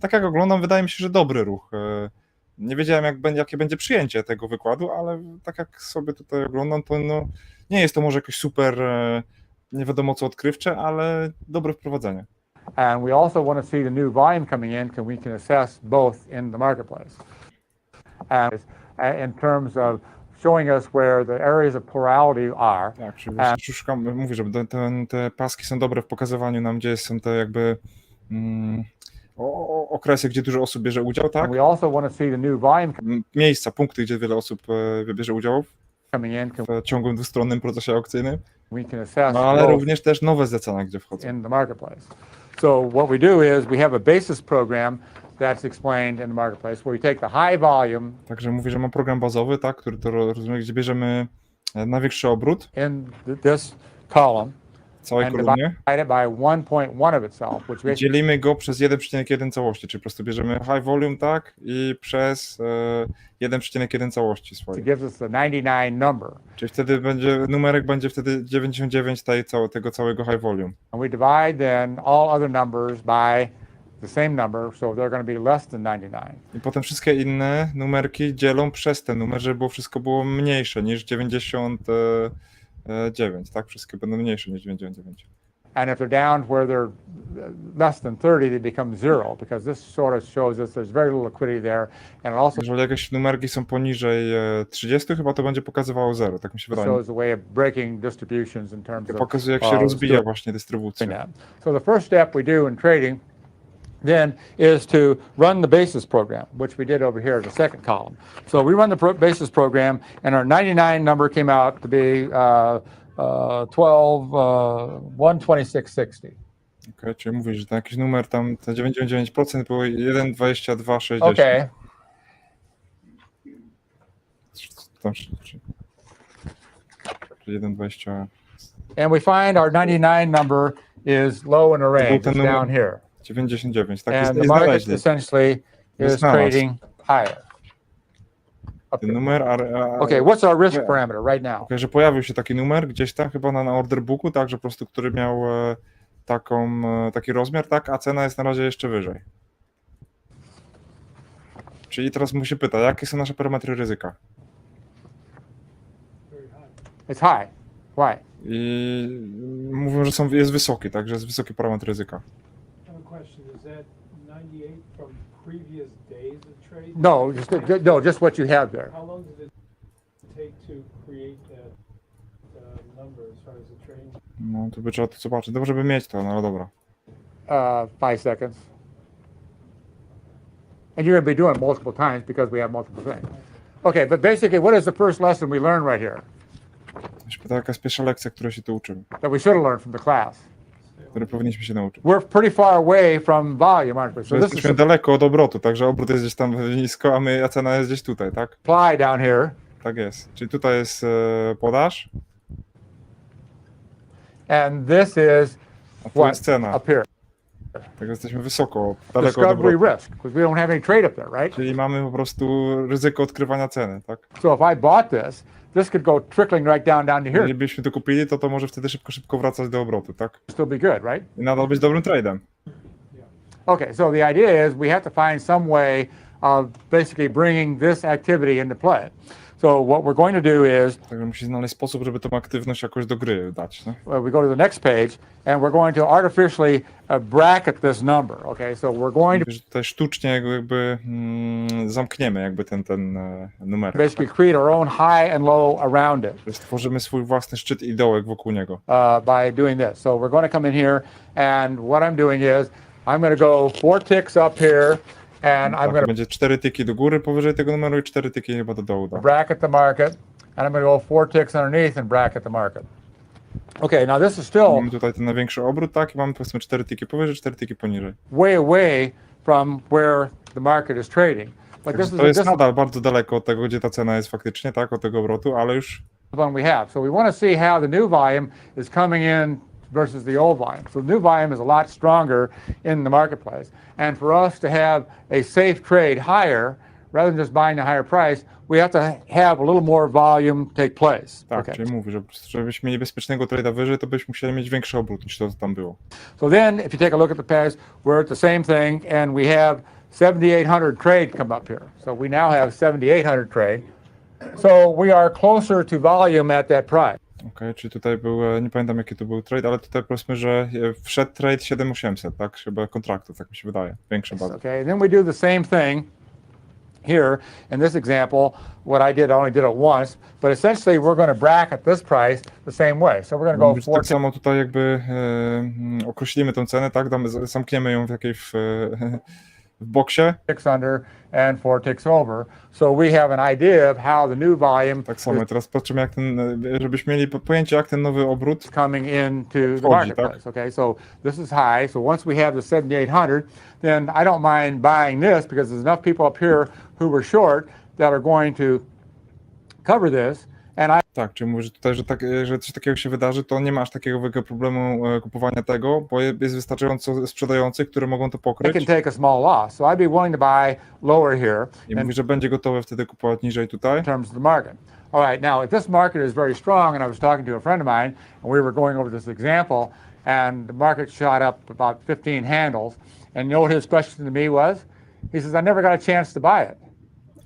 tak jak oglądam, wydaje mi się, że dobry ruch. Nie wiedziałem, jakie będzie przyjęcie tego wykładu, ale tak jak sobie tutaj oglądam, to nie jest to może jakoś super, nie wiadomo co odkrywcze, ale dobre wprowadzenie. And we also want to see the new volume coming in, because we can assess both in the marketplace. And in terms of showing us where the areas of plurality are. Tak, czyli szukam, mówię, że te paski są dobre w pokazywaniu nam, gdzie są te jakby okresy, gdzie dużo osób bierze udział, tak? And we also want to see the new volume Miejsca, punkty, gdzie wiele osób bierze udział coming in, w ciągłym dwustronnym procesie aukcyjnym, we can assess ale both również też nowe zlecenia, gdzie wchodzą. in the marketplace. So what we do is we have a basis program that's explained in the marketplace where we take the high volume. Także mówię, że mam program bazowy, tak, który to rozumie, gdzie bierzemy największy obrót In this column w całej and kolumnie. divide it by 1.1 of itself, which basically Dzielimy go przez 1,1 całości, czyli po prostu bierzemy high volume, tak, i przez 1,1 całości swojej. gives us the 99 number. Czyli wtedy numerek będzie wtedy 99 tego całego high volume. And we divide then all other numbers by the same number, so they're going to be less than 99. I potem wszystkie inne numerki dzielą przez ten numer, żeby wszystko było mniejsze niż 99, tak? Wszystkie będą mniejsze niż 99. And if they're down where they're less than 30, they become 0, because this sort of shows us there's very little liquidity there. And it also Jeżeli jakieś numerki są poniżej 30, chyba to będzie pokazywało 0, tak mi się wydaje. shows the way of breaking distributions in terms To of pokazuje, jak się rozbija właśnie dystrybucja. that. So the first step we do in trading then is to run the basis program, which we did over here in the second column. So we run the basis program, and our 99 number came out to be 126.60. Okay, czyli mówisz, że ten jakiś numer tam, te 99% było 1,2260. Okay. Czyli 1,20. And we find our 99 number is low in the range. It's down here. 99, tak And jest the market znaleźli. essentially is trading higher. Ten numer, Okay, what's our risk parameter right now? Okay, że pojawił się taki numer gdzieś tam chyba na order booku, tak, że po prostu, który miał taki rozmiar, tak, a cena jest na razie jeszcze wyżej. Czyli teraz musi pytać, jakie są nasze parametry ryzyka? It's high. Why? I mówią, że jest wysoki, tak, że jest wysoki parametr ryzyka. I have a question. Is that 98 from previous days of trade? No, just what you have there. How long did it take to create that number as far as the trading? No, to by trzeba to zobaczyć. Dobrze by mieć to, no ale dobra. 5 seconds. And you're going to be doing it multiple times because we have multiple things. Okay, but basically, what is the first lesson we learned right here To jaka jest pierwsza lekcja, której się tu uczymy, that we should have learned from the class? której powinniśmy się nauczyć? We're pretty far away from volume, aren't we? So Że this is jesteśmy daleko od obrotu, także obrót jest gdzieś tam nisko, a cena jest gdzieś tutaj, tak? supply down here, Tak jest. Czyli tutaj jest podaż, and this is a tu what jest cena. up here. Także jesteśmy wysoko, daleko od Discovery obrotu. risk, because we don't have any trade up there, right? Czyli mamy po prostu ryzyko odkrywania ceny, tak? So if I bought this could go trickling right down to here. Jeżeli byśmy to kupili, to może wtedy szybko wracać do obrotu, tak? Still be good, right? I nadal być dobrym tradem. Okay, so the idea is we have to find some way of basically bringing this activity into play. So what we're going to do is Także musi znaleźć sposób, żeby tą aktywność jakoś do gry dać, no? we go to the next page and we're going to artificially bracket this number. Okay, so we're going to Że tutaj sztucznie jakby zamkniemy jakby ten numer. basically create our own high and low around it Stworzymy swój własny szczyt i dołek wokół niego. by doing this. So we're going to come in here, and what I'm doing is I'm going to go 4 ticks up here, and I'm Tak, going to będzie 4 tyki do góry powyżej tego numeru i 4 tyki chyba do dołu. Tak? bracket the market, and I'm going to go 4 ticks underneath and bracket the market. Okay, now this is still Mamy tutaj ten największy obrót, tak, i mamy powiedzmy 4 tyki powyżej, 4 tyki poniżej. way away from where the market is trading. But this is To jest this is nadal bardzo daleko od tego, gdzie ta cena jest faktycznie, tak, od tego obrotu, ale już the one we have. So we want to see how the new volume is coming in versus the old volume. So the new volume is a lot stronger in the marketplace. And for us to have a safe trade higher, rather than just buying the higher price, we have to have a little more volume take place. tak, Okay. czyli mówi, że po prostu, żebyśmy mieli bezpiecznego trade'a wyżej, to byśmy musieli mieć większy obrót niż to, co tam było. So then, if you take a look at the past, we're at the same thing, and we have 7,800 trade come up here. So we now have 7,800 trade. So we are closer to volume at that price. Okej, czyli tutaj był, nie pamiętam jaki to był trade, ale tutaj powiedzmy, że wszedł trade 7800, tak, chyba kontraktów, tak mi się wydaje, większe bardzo. Okay, and then we do the same thing here in this example. What I did, I only did it once, but essentially we're going to bracket this price the same way. So we're going to go Mówisz, 4 tak samo tutaj jakby określimy tę cenę, tak, zamkniemy ją w jakiejś w boksie, ticks under and 4 ticks over. So we have an idea of how the new volume tak samo. I teraz patrzymy, jak żebyśmy mieli pojęcie, jak ten nowy obrót. is coming into the Wchodzi, marketplace. Okay, so this is high. So once we have the 7,800, then I don't mind buying this because there's enough people up here who were short that are going to cover this. And I Tak, czyli mówisz tutaj, że coś takiego się wydarzy, to nie masz takiego wielkiego problemu kupowania tego, bo jest wystarczająco sprzedających, które mogą to can pokryć. take a small loss. So I'd be willing to buy lower here I mówi, że będzie gotowe wtedy kupować niżej tutaj. in terms of the market. All right, now if this market is very strong, and I was talking to a friend of mine, and we were going over this example, and the market shot up about 15 handles, and you know what his question to me was? He says, I never got a chance to buy it.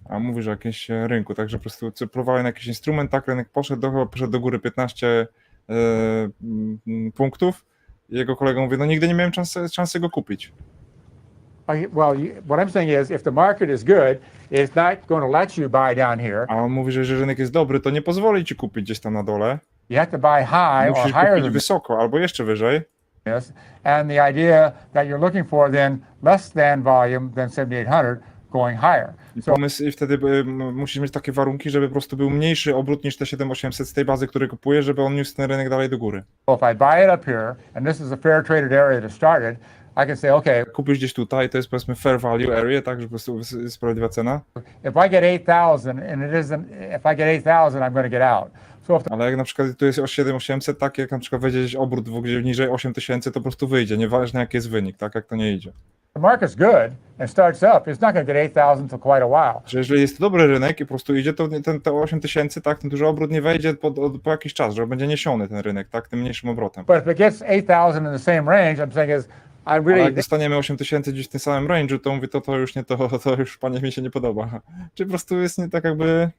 A mówi, że jakieś rynku, także po prostu próbowali na jakiś instrument, tak, rynek poszedł do góry 15 punktów, Jego kolega mówi, no nigdy nie miałem szansy go kupić. What I'm saying is, if the market is good, it's not going to let you buy down here. A on mówi, że jeżeli rynek jest dobry, to nie pozwoli ci kupić gdzieś tam na dole. You have to buy high or Musisz higher kupić than wysoko albo jeszcze wyżej. this. And the idea that you're looking for then less than volume than 7,800 going higher. I wtedy musisz mieć takie warunki, żeby po prostu był mniejszy obrót niż te 7800 z tej bazy, który kupuje, żeby on niósł ten rynek dalej do góry. So if I buy it up here, and this is a fair traded area to start it, I can say, okay, Kupisz gdzieś tutaj, to jest powiedzmy fair value area, tak, że po prostu jest sprawiedliwa cena. if I get 8,000 and it isn't, if I get 8,000, I'm going to get out. So if Ale jak na przykład tu jest o 7800, tak, jak na przykład wejdzie gdzieś obrót w ogóle niżej 8000, to po prostu wyjdzie, nieważne jaki jest wynik, tak, jak to nie idzie. the market's good and starts up, it's not going to get 8,000 for quite a while. Że jeżeli jest to dobry rynek i po prostu idzie, to te 8000, tak, ten duży obrót nie wejdzie po jakiś czas, że będzie niesiony ten rynek, tak, tym mniejszym obrotem. But if it gets 8,000 in the same range, I'm saying is, I Ale really, jak dostaniemy 8000 gdzieś w tym samym range'u, to mówię, to już nie to już panie mi się nie podoba. Czyli po prostu jest nie tak jakby...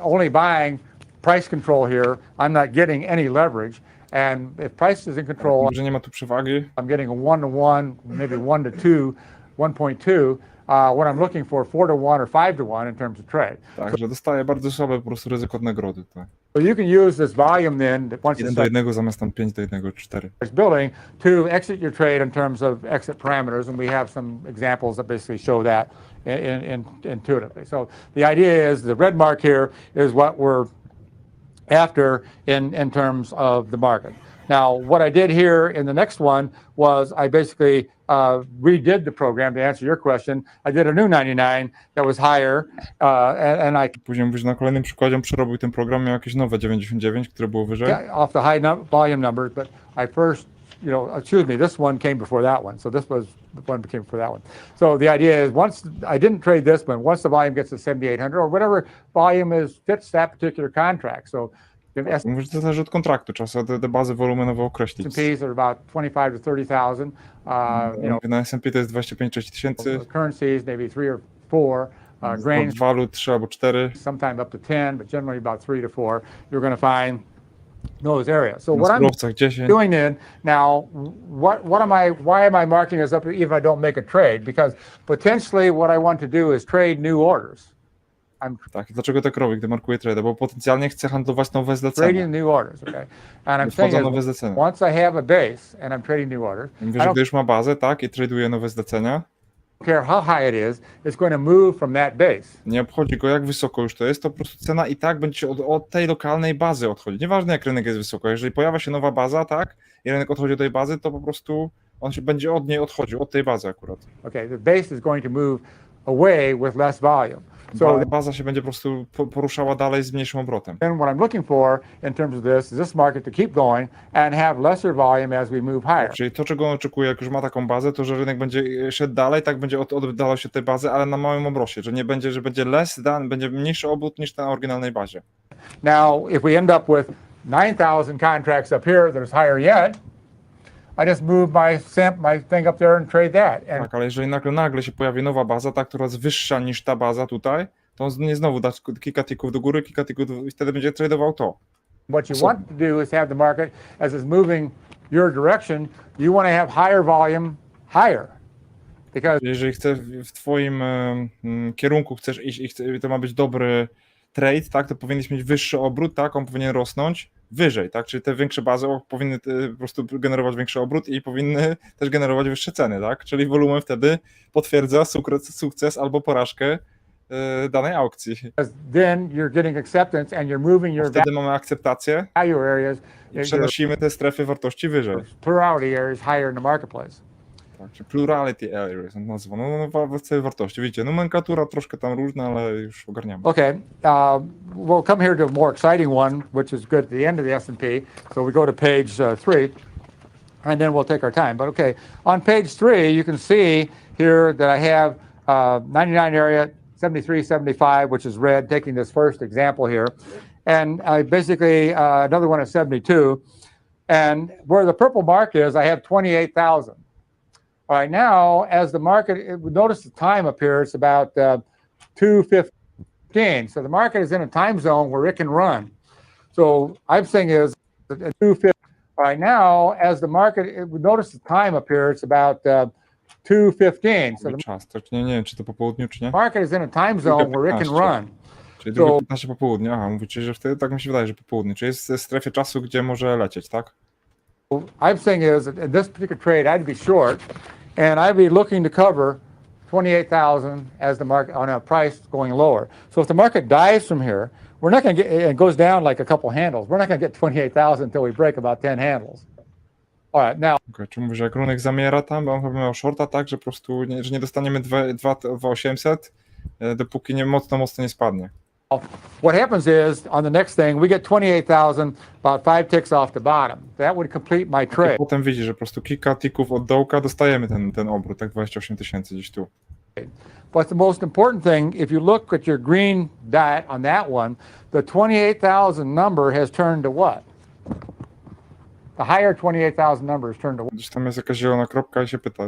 only buying price control here, I'm not getting any leverage. And if price is in control, że nie ma tu przewagi. I'm getting a 1-to-1, maybe 1-to-2, 1.2. What I'm looking for 4-to-1 or 5-to-1 in terms of trade. Tak, że dostaje bardzo słabe po prostu ryzyko od nagrody. Tak. So you can use this volume then, that once 1 it do starts 1 zamiast tam 5 do 1, 4. building, to exit your trade in terms of exit parameters. And we have some examples that basically show that intuitively. So the idea is the red mark here is what we're after in terms of the market. Now, what I did here in the next one was I basically redid the program to answer your question. I did a new 99 that was higher, and I Później mówisz, że na kolejnym przykładzie on przerobił ten program, miał jakieś nowe 99, które było wyżej. off the high volume numbers, but I first, excuse me, this one came before that one. So this was the one that came before that one. So the idea is once I didn't trade this one, once the volume gets to 7,800 or whatever volume fits that particular contract. So Mówisz, że to zależy od kontraktu, trzeba te bazy wolumenowe określić. S&Ps are about 25 to 30,000. Na S&P to jest 25-30 tysięcy, Currencies maybe 3 or 4. Grains walut 3 albo 4, sometime up to 10, but generally about 3 to 4. You're going to find those areas. So na what I'm surowcach 10. doing then now, why am I marking this up even if I don't make a trade? Because potentially what I want to do is trade new orders. Tak, dlaczego tak robię, gdy markuję trade? Bo potencjalnie chcę handlować nowe zlecenia. Trading new orders, okay? And I'm Wchodzą saying nowe is, zlecenia. once I have a base and I'm trading new orders, Mówię, I że don't gdy już ma bazę, tak, i traduję nowe zlecenia, care how high it is, it's going to move from that base. nie obchodzi go jak wysoko już to jest, to po prostu cena i tak będzie się od tej lokalnej bazy odchodzić. Nieważne jak rynek jest wysoko, jeżeli pojawia się nowa baza, tak, i rynek odchodzi od tej bazy, to po prostu on się będzie od niej odchodził, od tej bazy akurat. Okay, the base is going to move away with less volume. So Baza się będzie po prostu poruszała dalej z mniejszym obrotem. then what I'm looking for in terms of this is this market to keep going and have lesser volume as we move higher. Czyli to, czego on oczekuje, jak już ma taką bazę, to że rynek będzie szedł dalej, tak będzie oddalał się od tej bazy, ale na małym obrocie, że nie będzie, że będzie będzie mniejszy obrót niż na oryginalnej bazie. Now, if we end up with 9,000 contracts up here that is higher yet, I just move my thing up there and trade that. And Tak, ale jeżeli nagle się pojawi nowa baza, ta, która jest wyższa niż ta baza tutaj, to on nie znowu da kilka tików do góry, kilka tików i wtedy będzie tradował to. what you want to do is have the market as it's moving your direction, you want to have higher volume higher. Because Jeżeli chcesz w twoim kierunku chcesz iść i to ma być dobry trade, tak, to powinieneś mieć wyższy obrót, tak, on powinien rosnąć wyżej, tak, czyli te większe bazy powinny po prostu generować większy obrót i powinny też generować wyższe ceny, tak, czyli wolumen wtedy potwierdza sukces albo porażkę danej aukcji. then you're getting acceptance and you're moving your Wtedy mamy akceptację value areas, i your przenosimy te strefy wartości wyżej. plurality areas higher in the marketplace. Tak, czyli plurality areas nazywa, całej wartości. Widzicie, nomenklatura troszkę tam różna, ale już ogarniamy. Okay, we'll come here to a more exciting one, which is good at the end of the S&P. So we go to page 3, and then we'll take our time. But okay, on page 3, you can see here that I have 99 area, 73, 75, which is red, taking this first example here. And I basically, another one at 72. And where the purple mark is, I have 28,000. All right, now, as the market, notice the time up here, it's about 2:15. So the market is in a time zone where it can run. So I'm saying is at 2:15, All right, now as the market, notice the time up here, it's about 2:15. So the Czas, tak nie wiem, czy to po południu, czy nie? market is in a time zone where it can run. Czyli drugie 15 po południu. Aha, mówicie, że wtedy tak mi się wydaje, że po południu. Czyli jest w strefie czasu, gdzie może lecieć, tak? I'm saying is, in this particular trade, I'd be short, and I'd be looking to cover 28,000 as the market on a price going lower. So if the market dives from here, we're not going to get, it goes down like a couple handles. We're not going to get 28,000 until we break about 10 handles. All right, now. Okay, czy mówisz, że jak rynek zamiera tam, bo on chyba miał shorta, tak, że po prostu że nie dostaniemy 2,800, dopóki nie mocno nie spadnie. What happens is, on the next thing, we get 28,000, about 5 ticks off the bottom. That would complete my trade. I potem widzisz, że po prostu kilka tików od dołka dostajemy ten obrót, tak, 28 tysięcy gdzieś tu. But the most important thing, if you look at your green dot on that one, the 28,000 number has turned to what? The higher 28,000 number has turned to what? Gdzieś tam jest jakaś zielona kropka i się pyta,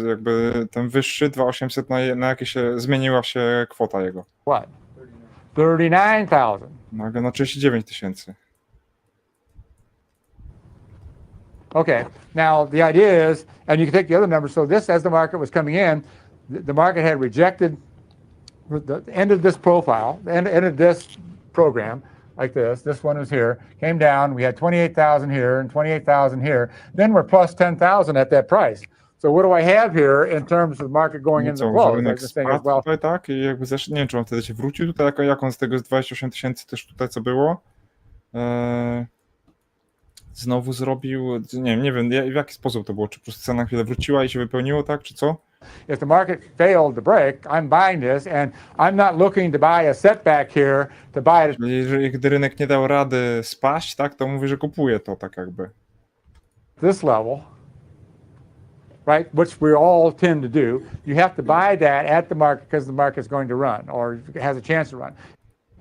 jakby ten wyższy 2,800 na jakie się zmieniła się kwota jego. What? 39,000. Na 39 tysięcy. Okay, now the idea is, and you can take the other number, so this, as the market was coming in, the market had rejected the end of this profile, the end of this program, like this one was here, came down, we had 28,000 here and 28,000 here, then we're plus 10,000 at that price. So what do I have here in terms of the market going into the close? Rynek spadł well, tutaj, tak, i jakby nie wiem, czy on wtedy się wrócił tutaj, jak on z tego 28 tysięcy też tutaj co było, znowu zrobił, nie wiem w jaki sposób to było, czy po prostu cena chwilę wróciła i się wypełniło, tak, czy co? If the market failed to break, I'm buying this, and I'm not looking to buy a setback here to buy it. Jeżeli gdy rynek nie dał rady spaść, tak, to mówi, że kupuje to tak jakby. This level, right, which we all tend to do, you have to buy that at the market because the market's going to run or has a chance to run.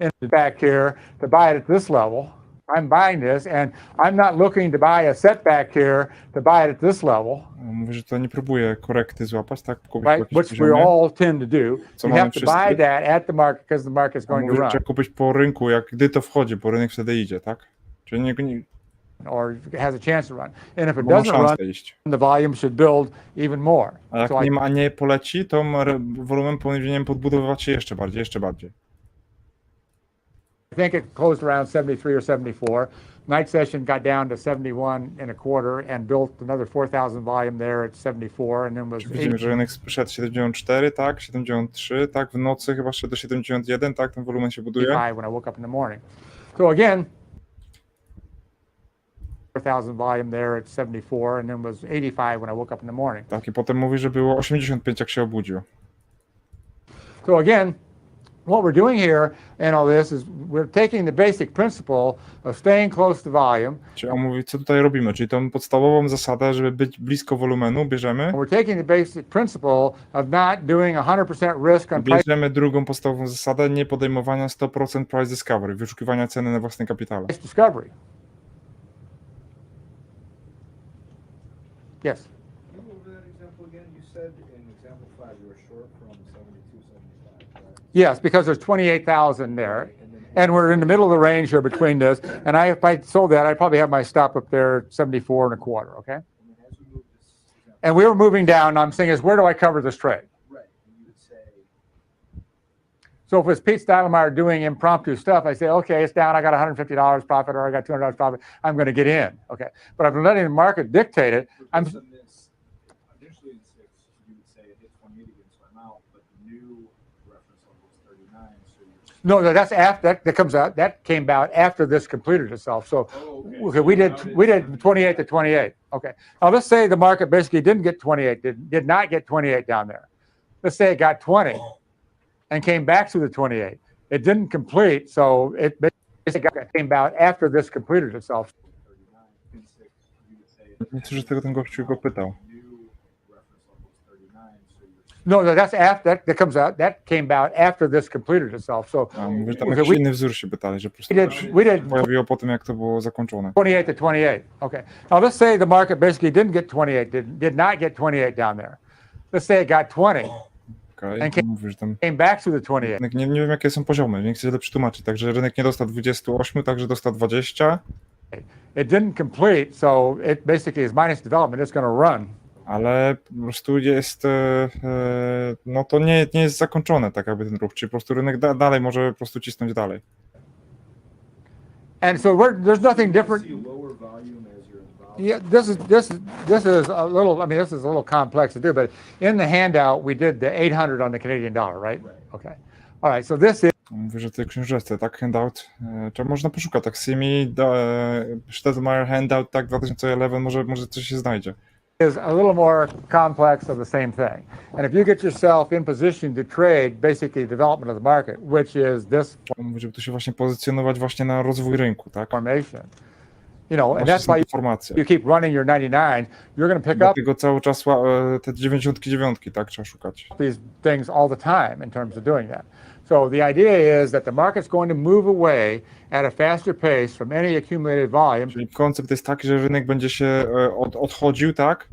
And back here to buy it at this level, I'm buying this, and I'm not looking to buy a setback here to buy it at this level. Mówi, że to nie próbuje korekty złapać, tak? Right, which we all tend to do. You have to buy that at the market because the market's going to run. Trzeba kupić po rynku, jak gdy to wchodzi, bo rynek wtedy idzie, tak? Czyli nie or has a chance to run. And if it doesn't run, the volume should build even more. A jak nie poleci, to wolumen powinien podbudowywać się jeszcze bardziej. I think it closed around 73 or 74. Night session got down to 71.25 and built another 4,000 volume there at 74, and then was. Widzimy, że rynek szedł 74, tak, 73, tak, w nocy chyba szedł do 71, tak, ten wolumen się buduje. When I woke up in the morning. So again, 4,000 volume there at 74, and then was 85 when I woke up in the morning. Tak, i potem mówi, że było 85, jak się obudził. So again, what we're doing here in all this is we're taking the basic principle of staying close to volume. Czyli on mówi, co tutaj robimy, czyli tą podstawową zasadę, żeby być blisko wolumenu, bierzemy. We're taking the basic principle of not doing 100% risk on price. Bierzemy drugą podstawową zasadę, nie podejmowania 100% price discovery, wyszukiwania ceny na własnym kapitale. Price discovery. Yes. Can you go over that example again? You said in example 5 you were short from 72.75, right? Yes, because there's 28,000 there, and we're in the middle of the range here between this. And if I sold that, I'd probably have my stop up there at 74.25. Okay. And then as we move this example, and we were moving down. I'm saying is where do I cover this trade? right, and you would say, So if it's Pete Steidlmayer doing impromptu stuff, I say, okay, it's down. I got $150 profit, or I got $200 profit. I'm going to get in. Okay. But I've been letting the market dictate it. I'm. Initially in 6, you would say it hit 28 again, so I'm out. But the new reference level is 39. So you're. No, that's after that comes out. That came about after this completed itself. So, okay, we did 28 to 28. Okay. Now let's say the market basically didn't get 28, did not get 28 down there. Let's say it got 20, and came back to the 28. It didn't complete, so it basically came about after this completed itself. 39 in 6, you would say Myślę, że tego ten gościu go pytał. new reference level is 39. So you're. No, that's after that comes out. That came about after this completed itself. So, A mówi, że tam jakiś inny wzór się pytali, że po prostu we did pojawiło po tym, jak to było zakończone. 28 to 28. Okay. Now let's say the market basically didn't get 28, did not get 28 down there. Let's say it got 20. Okay. Mówi, że tam Came back to the 28. nie wiem, jakie są poziomy, nie chcę źle przetłumaczyć. Także rynek nie dostał 28, także dostał 20, It didn't complete, so it basically is minus development, it's gonna run. Ale po prostu jest, no to nie jest zakończone tak jakby ten ruch, czyli po prostu rynek dalej może po prostu cisnąć dalej. And so there's nothing different. See lower volume as you're involved. Yeah, this is a little, I mean, this is a little complex to do, but in the handout, we did the 800 on the Canadian dollar, right? Okay. All right, so this is Mówię, że tej książeczce, tak, handout, czy można poszukać, tak, Simi, Steidlmayer handout, tak, 2011, może coś się znajdzie. a little more complex of the same thing. And if you get yourself in position to trade basically development of the market, which is this Mówię, żeby tu się właśnie pozycjonować właśnie na rozwój rynku, tak? formation, you know, and Właśnie that's są why informacje. you keep running your 99, you're going to pick up Dlatego cały czas te 99, tak, trzeba szukać. these things all the time in terms of doing that. So the idea is that the market's going to move away at a faster pace from any accumulated volume. Czyli koncept jest taki, że rynek będzie się odchodził, tak,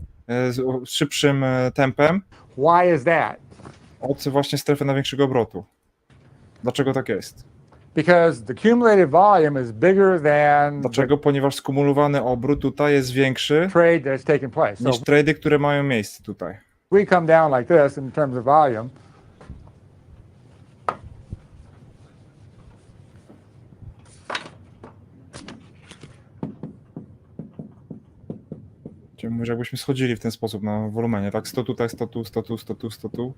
z szybszym tempem Why is that? od właśnie strefy największego obrotu. Dlaczego tak jest? Because the accumulated volume is bigger than Dlaczego? Ponieważ skumulowany obrót tutaj jest większy the trade that's taking place. So niż trady, które mają miejsce tutaj. we come down like this in terms of volume. Czyli mówię, że jakbyśmy schodzili w ten sposób na wolumenie, tak? 100 tutaj, 100 tu, 100 tu, 100 tu, 100 tu.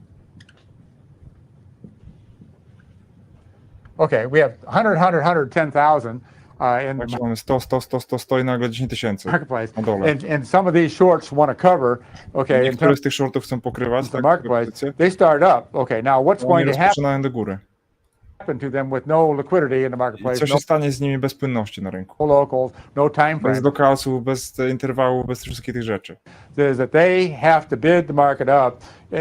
Okay, we have 110,000 in Także the mamy 100, 100, 100, 100, 100 i nagle 10 tysięcy marketplace. na dole. And some of these shorts want to cover, okay, in Niektóre terms z tych shortów chcą pokrywać, of the tak? marketplace, Pozycje. they start up. Okay, now what's Oni going to rozpoczynają do góry. happen to them with no liquidity in the I marketplace, co no się stanie z nimi bez płynności na rynku? locals, no time Bez frame, lokalsów, bez interwału, bez wszystkich tych rzeczy. is that they have to bid the market up,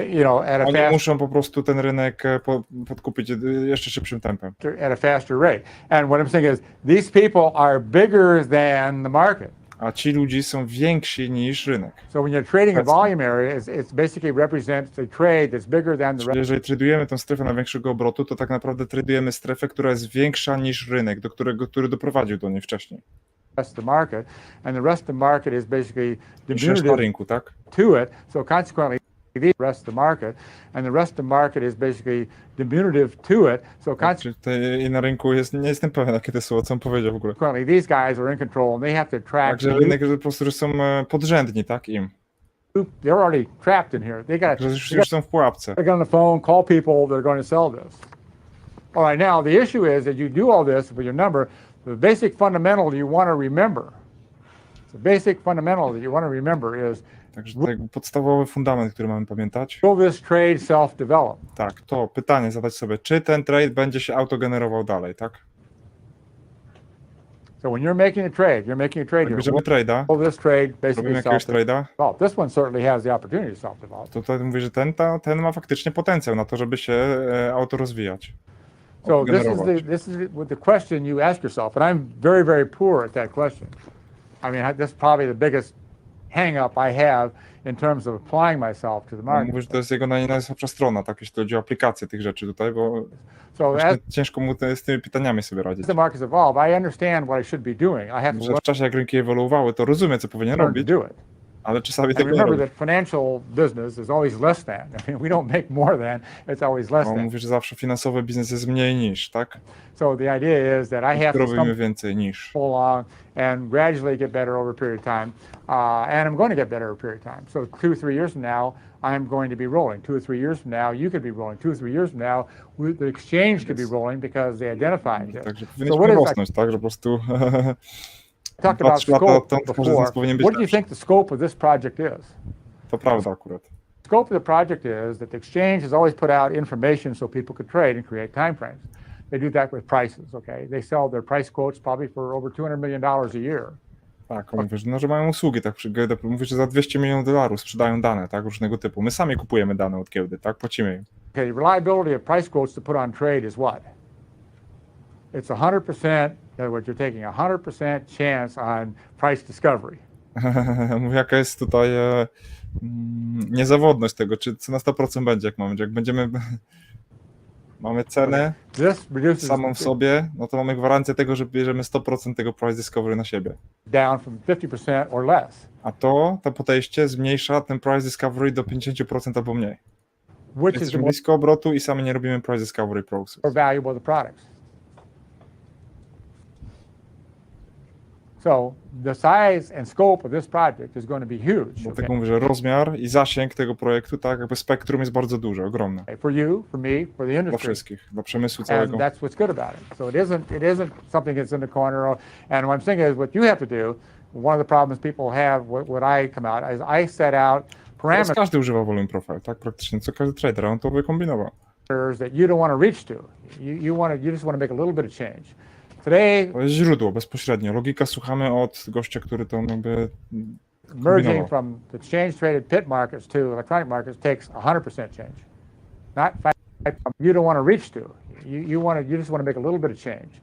you know, Oni muszą po prostu ten rynek podkupić jeszcze szybszym tempem. faster rate. And what I'm saying is these people are bigger than the market. A ci ludzie są więksi niż rynek. So when you're trading a That's- volume area, it's basically represents a trade that's bigger than the Czyli jeżeli tradujemy tę strefę największego obrotu, to tak naprawdę tradujemy strefę, która jest większa niż rynek, który doprowadził do niej wcześniej. rest of the market, and the rest of the market is basically Niż reszta diminutive rynku, tak? to it. So consequently, the rest of the market, and the rest of the market is basically diminutive to it. So Czy i na rynku jest, nie jestem pewien, jakie to słowo, co on powiedział w ogóle. consequently, these guys are in control, and they have to track. Także rynek po prostu że są podrzędni, tak, im. They're already trapped in here. They got Że już są w pułapce. to get on the phone, call people that are going to sell this. All right, now the issue is that you do all this with your number. The basic fundamental you want to remember. The basic fundamental that you want to remember is Także ten podstawowy fundament, który mamy pamiętać. will this trade self-develop? Tak, to pytanie zadać sobie, czy ten trade będzie się autogenerował dalej, tak? So when you're making a trade, Jak here. bierzemy trade'a, Will this trade basically robimy jakiegoś trade'a, self-develop? This one certainly has the opportunity to self-develop. to tutaj mówię, że ten ma faktycznie potencjał na to, żeby się autorozwijać. So this is Autogenerować. the question you ask yourself, and I'm very, very poor at that question. I mean, that's probably the biggest hang-up I have in terms of applying myself to the On market. mówi, że to jest jego najsłabsza strona, tak, jeśli chodzi o aplikację tych rzeczy tutaj, bo So właśnie as ciężko mu z tymi pytaniami sobie radzić. the markets evolve, I understand what I should be doing. I have to Że w czasie, jak rynki ewoluowały, to rozumie, co powinien learn to robić, do it. ale czasami And tego nie remember robi. that financial business is always less than. I mean, we don't make more than, it's always less On than. mówi, że zawsze finansowy biznes jest mniej niż, tak? So the idea is that I have to Robimy stumble więcej niż. along and gradually get better over a period of time. And I'm going to get better over a period of time. So 2 or 3 years from now, I'm going to be rolling. 2 or 3 years from now, you could be rolling. 2 or 3 years from now, the exchange could be rolling because they identified it. Także So powinniśmy what is rosnąć, tak? Że po prostu talked about 2-3 lata scope to każdy z nas before. powinien być What do you lepszy. think the scope of this project is? To prawda akurat. The scope of the project is that the exchange has always put out information so people could trade and create time frames. They do that with prices, okay? They sell their price quotes probably for over $200 million a year. Tak, on mówi, że, no, że mają usługi, tak, przy giełdę, mówi, że za 200 milionów dolarów sprzedają dane, tak, różnego typu. My sami kupujemy dane od giełdy, tak, płacimy im. Okay, the reliability of price quotes to put on trade is what? It's 100%, in other words, you're taking 100% chance on price discovery. Mówi, jaka jest tutaj niezawodność tego, czy co na 100% będzie, jak mamy, jak będziemy... mamy cenę This reduces samą w sobie, no to mamy gwarancję tego, że bierzemy 100% tego price discovery na siebie. down from 50% or less, A to podejście zmniejsza ten price discovery do 50% albo mniej. which is the Jesteśmy more blisko obrotu i sami nie robimy price discovery process. valuable the products. So the size and scope of this project is going to be huge. Dlatego mówię, że rozmiar i zasięg tego projektu, tak, jakby spektrum jest bardzo duże, ogromne. Okay, for you, for me, for the Dla industry. wszystkich, dla przemysłu And całego. that's what's good about it. So it isn't something that's in the corner. And what I'm saying is what you have to do, one of the problems people have, what I come out, is I set out Teraz parameters każdy używa volume profile, tak, praktycznie co każdy trader, on to wykombinował. that you don't want to reach to. You just want to make a little bit of change. Today, To jest źródło, bezpośrednio. Logika słuchamy od gościa, który to jakby merging kombinował. from the exchange traded pit markets to electronic markets takes 100% change. Not 5%. You don't want to reach to. You just want to make a little bit of change.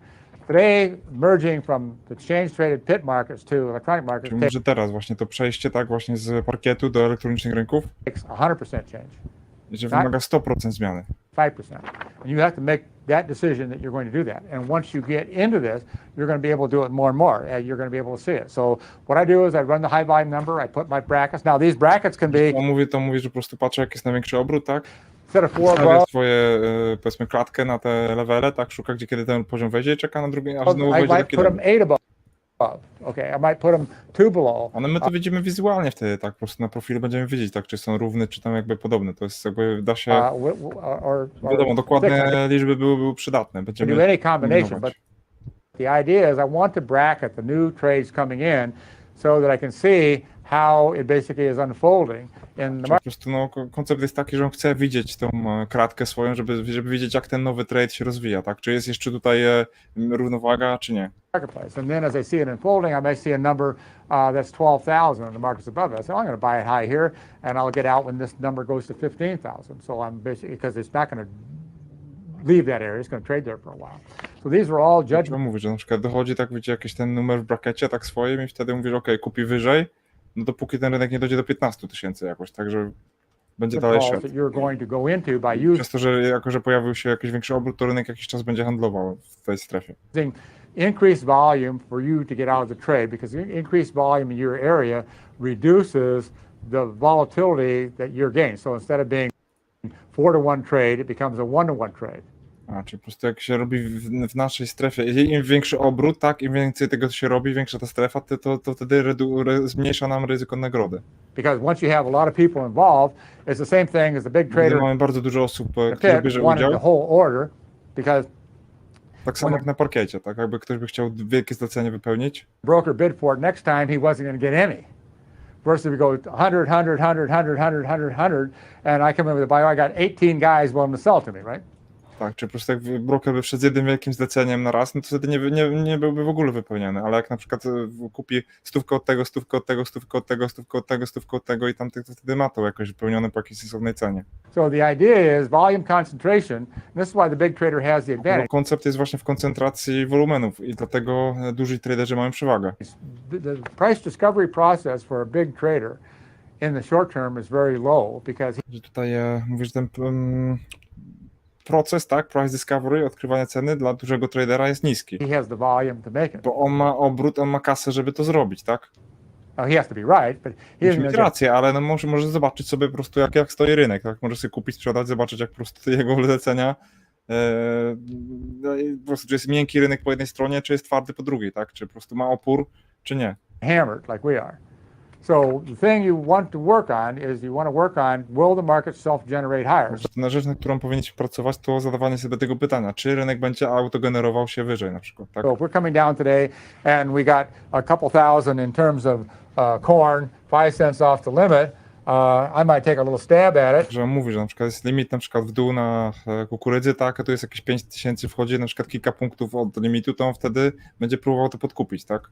Today, merging from the exchange traded pit markets to electronic markets Czyli może teraz właśnie to przejście, tak, właśnie z parkietu do elektronicznych rynków, takes 100% change, że wymaga 100% zmiany. 5%. And you have to make that decision that you're going to do that. And once you get into this, you're going to be able to do it more and more. You're going to be able to see it. So what I do is I run the high volume number, I put my brackets. Now these brackets can be, To mówi, że po prostu patrzę, jak jest największy obrót, tak? instead of 4 Stawia above, swoje, powiedzmy, klatkę na te levele, tak? Szuka, gdzie kiedy ten poziom wejdzie i czeka na drugi, aż znowu I wejdzie might taki put them level. 8 above. Okay, I might put them 2 below. Ale my to widzimy wizualnie wtedy, tak? Po prostu na profilu będziemy wiedzieć, tak? Czy są równe, czy tam jakby podobne. To jest jakby, da się, wiadomo, dokładne liczby były przydatne. do Będziemy any combination, but kombinować. the idea is I want to bracket the new trades coming in so that I can see how it basically is unfolding in the Czyli po market. prostu no, koncept jest taki, że on chce widzieć tą kratkę swoją, żeby widzieć, jak ten nowy trade się rozwija, tak? Czy jest jeszcze tutaj równowaga, czy nie? Marketplace. And then as I see it unfolding, I may see a number that's 12,000 and the market's above it. I say, I'm going to buy it high here and I'll get out when this number goes to 15,000. So I'm basically, because it's not going to leave that area, it's going to trade there for a while. So these are all Trzeba judgments. mówić, że na przykład dochodzi, tak wiecie, jakiś ten numer w brackecie, tak swoim i wtedy mówisz, ok, kupi wyżej, no dopóki ten rynek nie dojdzie do 15 000 jakoś, także będzie dalej Calls szedł. that you're going to go into by using Przez to, że jako, że pojawił się jakiś większy obrót, to rynek jakiś czas będzie handlował w tej strefie. increased volume for you to get out of the trade, because increased volume in your area reduces the volatility that you're gaining. So instead of being 4-to-1 trade, it becomes a 1-to-1 trade. A, czyli po prostu jak się robi w naszej strefie, im większy obrót, tak, im więcej tego się robi, większa ta strefa, to wtedy zmniejsza nam ryzyko nagrody. Because once you have a lot of people involved, it's the same thing as the big Gdy trader mamy bardzo dużo osób, the które pit bierze wanted the udział, whole order, because tak samo jak na parkiecie, tak, jakby ktoś by chciał wielkie zlecenie wypełnić, broker bid for it next time, he wasn't going to get any. Versus we go 100, 100, 100, 100, 100, 100, 100, and I come in with a buyer, I got 18 guys willing to sell to me, right? tak, czy po prostu jak broker by wszedł z jednym wielkim zleceniem na raz, no to wtedy nie byłby w ogóle wypełniony, ale jak na przykład kupi stówkę od tego, stówkę od tego, stówkę od tego, stówkę od tego, stówkę od tego i tamtych, to wtedy ma to jakoś wypełnione po jakiejś sensownej cenie. So the idea is volume concentration, and this is why the big trader has the advantage. Bo koncept jest właśnie w koncentracji wolumenów i dlatego duży traderzy mają przewagę. The price discovery process for a big trader in the short term is very low, because Że tutaj mówisz, że ten proces, tak, price discovery, odkrywania ceny dla dużego tradera jest niski, he has the volume to make it. bo on ma obrót, on ma kasę, żeby to zrobić, tak? Now, he has to be right, but he Musi isn't mieć gonna rację, ale no może zobaczyć sobie po prostu jak stoi rynek, tak? Może sobie kupić, sprzedać, zobaczyć jak po prostu jego zlecenia, no i po prostu czy jest miękki rynek po jednej stronie, czy jest twardy po drugiej, tak? Czy po prostu ma opór, czy nie. get hammered like we are. So the thing you want to work on is you want to work on, will the market self-generate higher? Na rzecz, na którą powinniśmy pracować, to zadawanie sobie tego pytania, czy rynek będzie autogenerował się wyżej na przykład, tak? So if we're coming down today and we got a couple thousand in terms of corn, 5 cents off the limit, I might take a little stab at it. Że on mówi, że na przykład jest limit na przykład w dół na kukurydzy, tak, a tu jest jakieś 5000 wchodzi, na przykład kilka punktów od limitu, to on wtedy będzie próbował to podkupić, tak?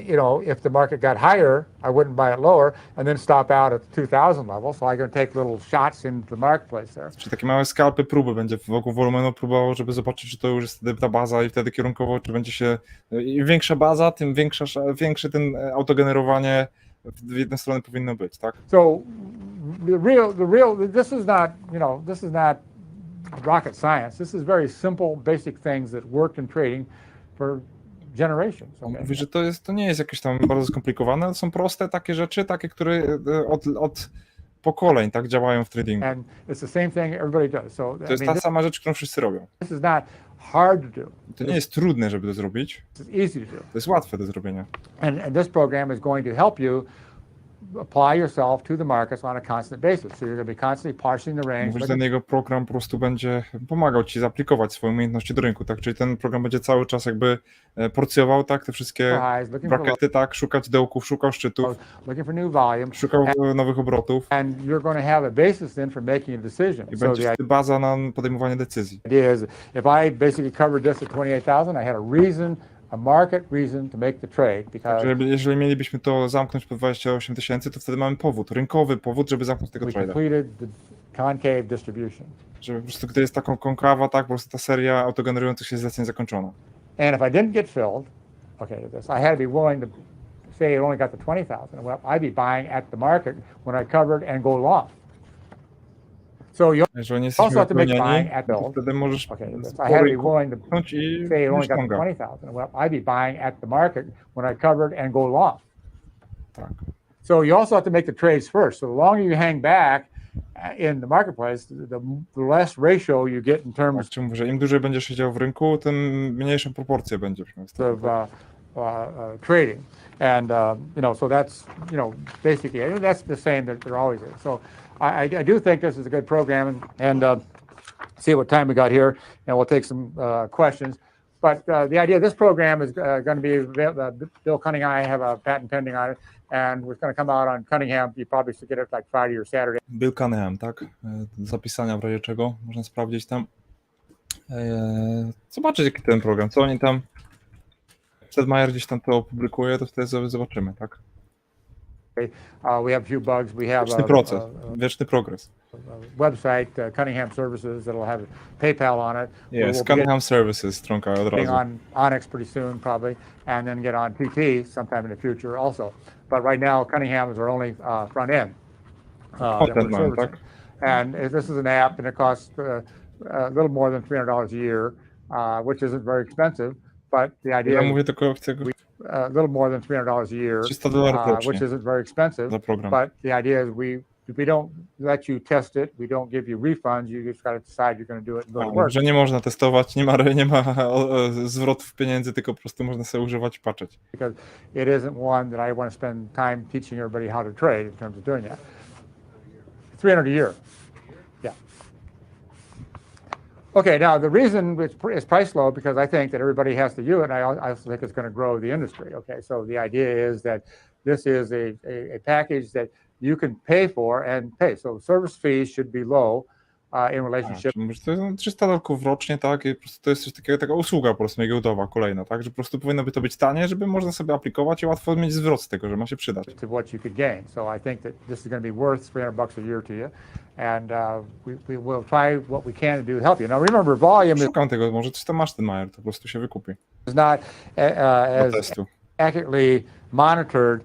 You know, if the market got higher, I wouldn't buy it lower and then stop out at the 2000 level. So I can take little shots into the marketplace there. Czy takie małe skalpy próby będzie wokół wolumenu próbował, żeby zobaczyć, czy to już jest wtedy ta baza i wtedy kierunkowo, czy będzie się, im większa baza, tym większe ten autogenerowanie w jedną stronę powinno być, tak? So the real, this is not, you know, this is not rocket science. This is very simple, basic things that worked in trading for generations. On Okay? mówi, że to nie jest jakieś tam bardzo skomplikowane, ale są proste takie rzeczy, takie, które od pokoleń tak działają w tradingu. And it's the same thing everybody does. So To jest ta sama rzecz, którą wszyscy robią. this is not hard to do. To nie jest trudne, żeby to zrobić, It's easy to do. to jest łatwe do zrobienia. And this program is going to help you apply yourself to the markets on a constant basis. So you're going to be constantly parsing the range. Mówisz, że ten jego program po prostu będzie pomagał ci zaaplikować swoje umiejętności do rynku, tak? Czyli ten program będzie cały czas jakby porcjował, tak? Te wszystkie highs, looking for brakety, tak? Szukać dołków, szukał szczytów, looking for new volume, szukał nowych obrotów and you're going to have a basis then for making a decision. i So będzie the wtedy baza na podejmowanie decyzji. idea is if I basically covered this at 28,000, I had a reason, a market reason to make the trade because Jeżeli mielibyśmy to zamknąć po 28 000, to wtedy mamy powód, rynkowy powód, żeby zamknąć tego we trade'a. completed the concave distribution. Żeby po prostu, gdy jest taką konkawa, tak? Po prostu ta seria autogenerujących się zleceń zakończona. And if I didn't get filled, okay, I had to be willing to say it only got to 20,000. Well, I'd be buying at the market when I covered and go long. So you Jeżeli nie also jesteśmy have to make wypełnieni, buying at to build. wtedy możesz Okay, I po had to be rynku willing to pchnąć i say it only got to ściąga. 20,000. Well, I'd be buying at the market when I covered and go long. Tak. So you also have to make the trades first. So the longer you hang back in the marketplace, the less ratio you get in terms Czyli mówię, że im dłużej będziesz siedział w rynku, tym mniejszą proporcję będziesz miał z tego. of trading. And, so that's, basically, that's the same that there always is. So I do think this is a good program and see what time we got here and we'll take some questions. But the idea of this program is going to be, Bill Cunningham, I have a patent pending on it, and it's going to come out on Cunningham. You probably should get it like Friday or Saturday. Bill Cunningham, tak? Do zapisania w razie czego, można sprawdzić tam. Zobaczyć jaki ten program, co oni tam. Steidlmayer gdzieś tam to opublikuje, to wtedy sobie zobaczymy, tak? We have a few bugs. We have Wieczny proces, wieczny progres. website, Cunningham Services, that'll have PayPal on it. Jest, We'll be Cunningham Services, stronka od getting razu. on Onyx pretty soon, probably, and then get on TT sometime in the future also. But right now, Cunningham is our only front end. that we're Content line, servicing. tak? And this is an app, and it costs a little more than $300 a year, which isn't very expensive. But the idea Ja is mówię tylko chcę a little more than $300 a year, $300 rocznie which isn't very expensive. za program. But the idea is we don't let you test it. We don't give you refunds. You just got to decide you're going to do it and go to work. Że nie można testować, nie ma zwrotów pieniędzy, tylko po prostu można sobie używać i patrzeć. Because it isn't one that I want to spend time teaching everybody how to trade in terms of doing that. 300 a year. Yeah. Okay, now the reason it's priced low because I think that everybody has to use it, and I also think it's going to grow the industry. Okay, so the idea is that this is a package that you can pay for and pay. So service fees should be low in relationship. To jest $300 rocznie, tak? I po prostu to jest coś takiego, taka usługa po prostu giełdowa kolejna, tak? Że po prostu powinno by to być tanie, żeby można sobie aplikować i łatwo mieć zwrot z tego, że ma się przydać. To what you could gain. So I think that this is going to be worth $300 a year to you, and we will try what we can to do to help you. Now remember, volume Szukam tego, może coś tam masz ten Mayer, to po prostu się wykupi is not do as testu. accurately monitored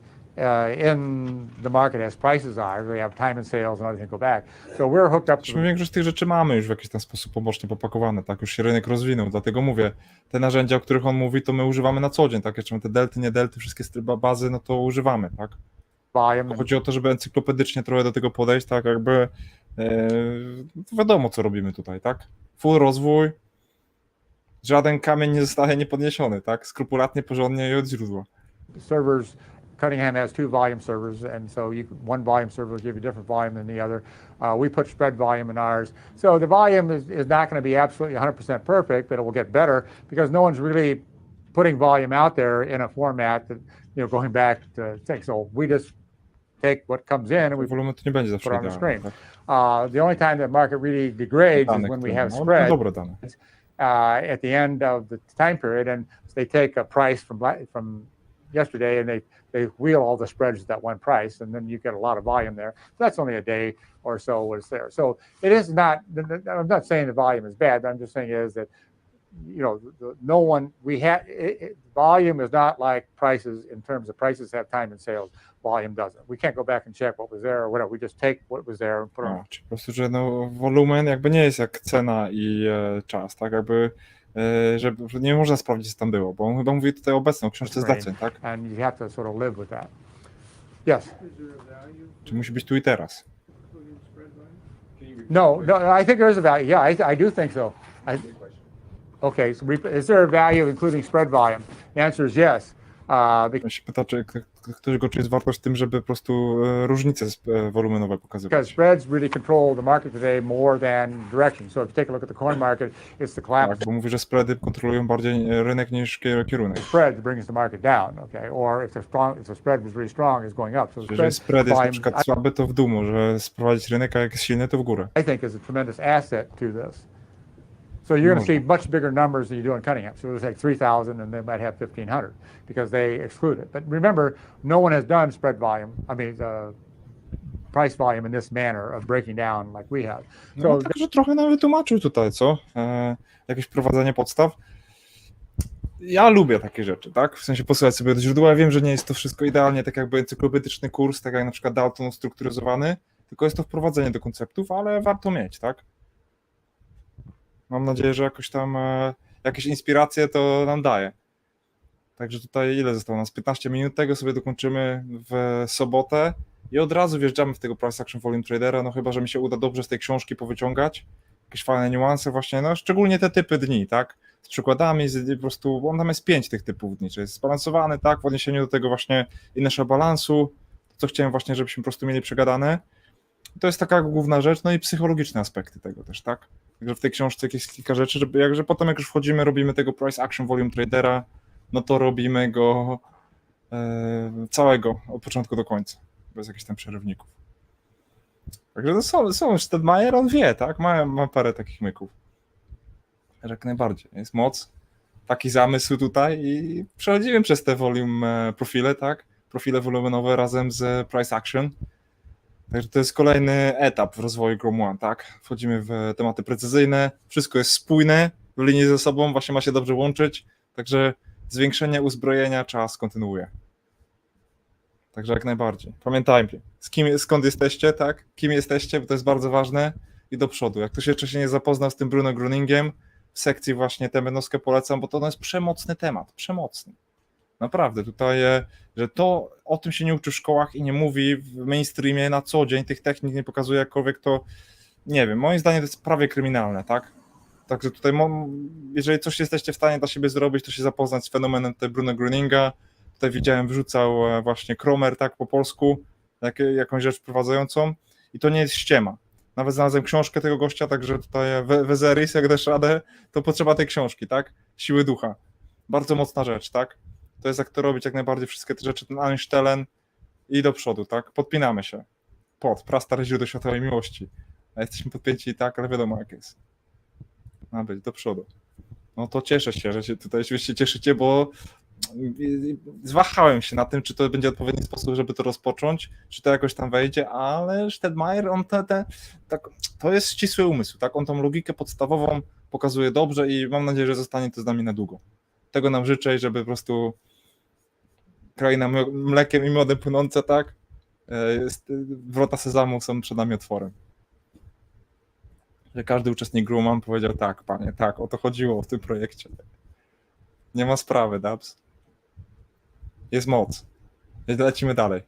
in the market as prices are. We have time and sales and other things go back. So we're hooked up. Zresztą większość tych rzeczy mamy już w jakiś tam sposób pobocznie popakowane, tak? Już się rynek rozwinął, dlatego mówię, te narzędzia, o których on mówi, to my używamy na co dzień, tak? Jeszcze te delty, nie delty, wszystkie bazy, no to używamy, tak? Volume. Chodzi o to, żeby encyklopedycznie trochę do tego podejść, tak? Jakby wiadomo, co robimy tutaj, tak? Full rozwój, żaden kamień nie zostaje niepodniesiony, tak? Skrupulatnie, porządnie i od źródła. Servers. Cunningham has two volume servers, and so one volume server will give you different volume than the other. We put spread volume in ours. So the volume is not going to be absolutely 100% perfect, but it will get better because no one's really putting volume out there in a format that, going back to things. So we just take what comes in and we Wolumen to nie będzie put zawsze on the screen. tak? The only time the market really degrades Dane, is when we które- have no, to spread dobre dane. at the end of the time period, and they take a price from yesterday and they wheel all the spreads at that one price, and then you get a lot of volume there. So that's only a day or so was there. So it is not, I'm not saying the volume is bad, but I'm just saying is that no one, volume is not like prices in terms of prices have time and sales. Volume doesn't. We can't go back and check what was there or whatever. We just take what was there and put it on. Czyli po prostu, że no, wolumen jakby nie jest jak cena i czas, tak? Jakby, że nie można sprawdzić, co tam było, bo on chyba mówi tutaj obecną o książce zleceń, tak? And you have to sort of live with that. Yes. Is there a value Czy musi być tu i teraz? including spread volume? No, I think there is a value. Yeah, I do think so. Okay, so is there a value including spread volume? The answer is yes. On się pyta, czy jest wartość w tym, żeby po prostu różnice wolumenowe pokazywać. Because spreads really control the market today more than direction. So if you take a look at the coin market, it's the collapse Tak, bo mówi, że spready kontrolują bardziej rynek niż kierunek. of spread brings the market down, okay? Or if the spread was really strong, it's going up. So the Jeżeli spread jest na volume, przykład słaby, to w dół może sprowadzić rynek, a jak jest silny, to w górę. I think is a tremendous asset to this. So you're going to see much bigger numbers than you do in Cunningham. So it's like 3,000 and they might have 1,500 because they exclude it. But remember, no one has done spread volume, price volume in this manner of breaking down like we have. No, także trochę nawet wytłumaczył tutaj, co? Jakieś prowadzenie podstaw. Ja lubię takie rzeczy, tak? W sensie posyłać sobie do źródła. Ja wiem, że nie jest to wszystko idealnie tak jakby encyklopedyczny kurs, tak jak na przykład Dalton ustrukturyzowany, tylko jest to wprowadzenie do konceptów, ale warto mieć, tak? Mam nadzieję, że jakoś tam jakieś inspiracje to nam daje. Także tutaj ile zostało nas? 15 minut, tego sobie dokończymy w sobotę i od razu wjeżdżamy w tego Price Action Volume Tradera, no chyba, że mi się uda dobrze z tej książki powyciągać, jakieś fajne niuanse właśnie, no szczególnie te typy dni, tak? Z przykładami, po prostu, bo on tam jest 5 tych typów dni, czyli jest zbalansowany, tak? W odniesieniu do tego właśnie i naszego balansu, co chciałem właśnie, żebyśmy po prostu mieli przegadane. To jest taka główna rzecz, no i psychologiczne aspekty tego też, tak? Także w tej książce jest kilka rzeczy, że potem jak już wchodzimy, robimy tego Price Action Volume Tradera, no to robimy go całego, od początku do końca, bez jakichś tam przerywników. Także to są Steidlmayer, on wie, tak? Ma parę takich myków. Jak najbardziej. Jest moc, taki zamysł tutaj i przechodzimy przez te volume profile, tak? Profile wolumenowe razem z Price Action. Także to jest kolejny etap w rozwoju Grom One, tak? Wchodzimy w tematy precyzyjne, wszystko jest spójne, w linii ze sobą, właśnie ma się dobrze łączyć, także zwiększenie uzbrojenia czas kontynuuje. Także jak najbardziej. Pamiętajmy, skąd jesteście, tak? Kim jesteście, bo to jest bardzo ważne i do przodu. Jak ktoś jeszcze się nie zapoznał z tym Bruno Gruningiem, w sekcji właśnie temenowskie polecam, bo to jest przemocny temat, przemocny. Naprawdę, tutaj, że to o tym się nie uczy w szkołach i nie mówi w mainstreamie na co dzień, tych technik nie pokazuje jakkolwiek, to nie wiem, moim zdaniem to jest prawie kryminalne, tak? Także tutaj, jeżeli coś jesteście w stanie dla siebie zrobić, to się zapoznać z fenomenem Bruno Gruninga. Tutaj widziałem, wrzucał właśnie Kromer, tak, po polsku, jakąś rzecz wprowadzającą i to nie jest ściema. Nawet znalazłem książkę tego gościa, także tutaj Wezeris, jak dasz radę, to potrzeba tej książki, tak? Siły ducha. Bardzo mocna rzecz, tak? To jest jak to robić, jak najbardziej wszystkie te rzeczy, ten Einstellen i do przodu, tak? Podpinamy się. Prastare źródło światowej miłości. A jesteśmy podpięci i tak, ale wiadomo jak jest. Ma być, do przodu. No to cieszę się, że się tutaj się cieszycie, bo zwahałem się na tym, czy to będzie odpowiedni sposób, żeby to rozpocząć, czy to jakoś tam wejdzie, ale Steidlmayer, on tak, to jest ścisły umysł, tak? On tą logikę podstawową pokazuje dobrze i mam nadzieję, że zostanie to z nami na długo. Tego nam życzę i żeby po prostu kraina mlekiem i miodem płynąca, tak? Wrota sezamu są przed nami otworem. Że każdy uczestnik Grumman powiedział tak, panie, tak, o to chodziło w tym projekcie. Nie ma sprawy, Dabs. Jest moc. Lecimy dalej.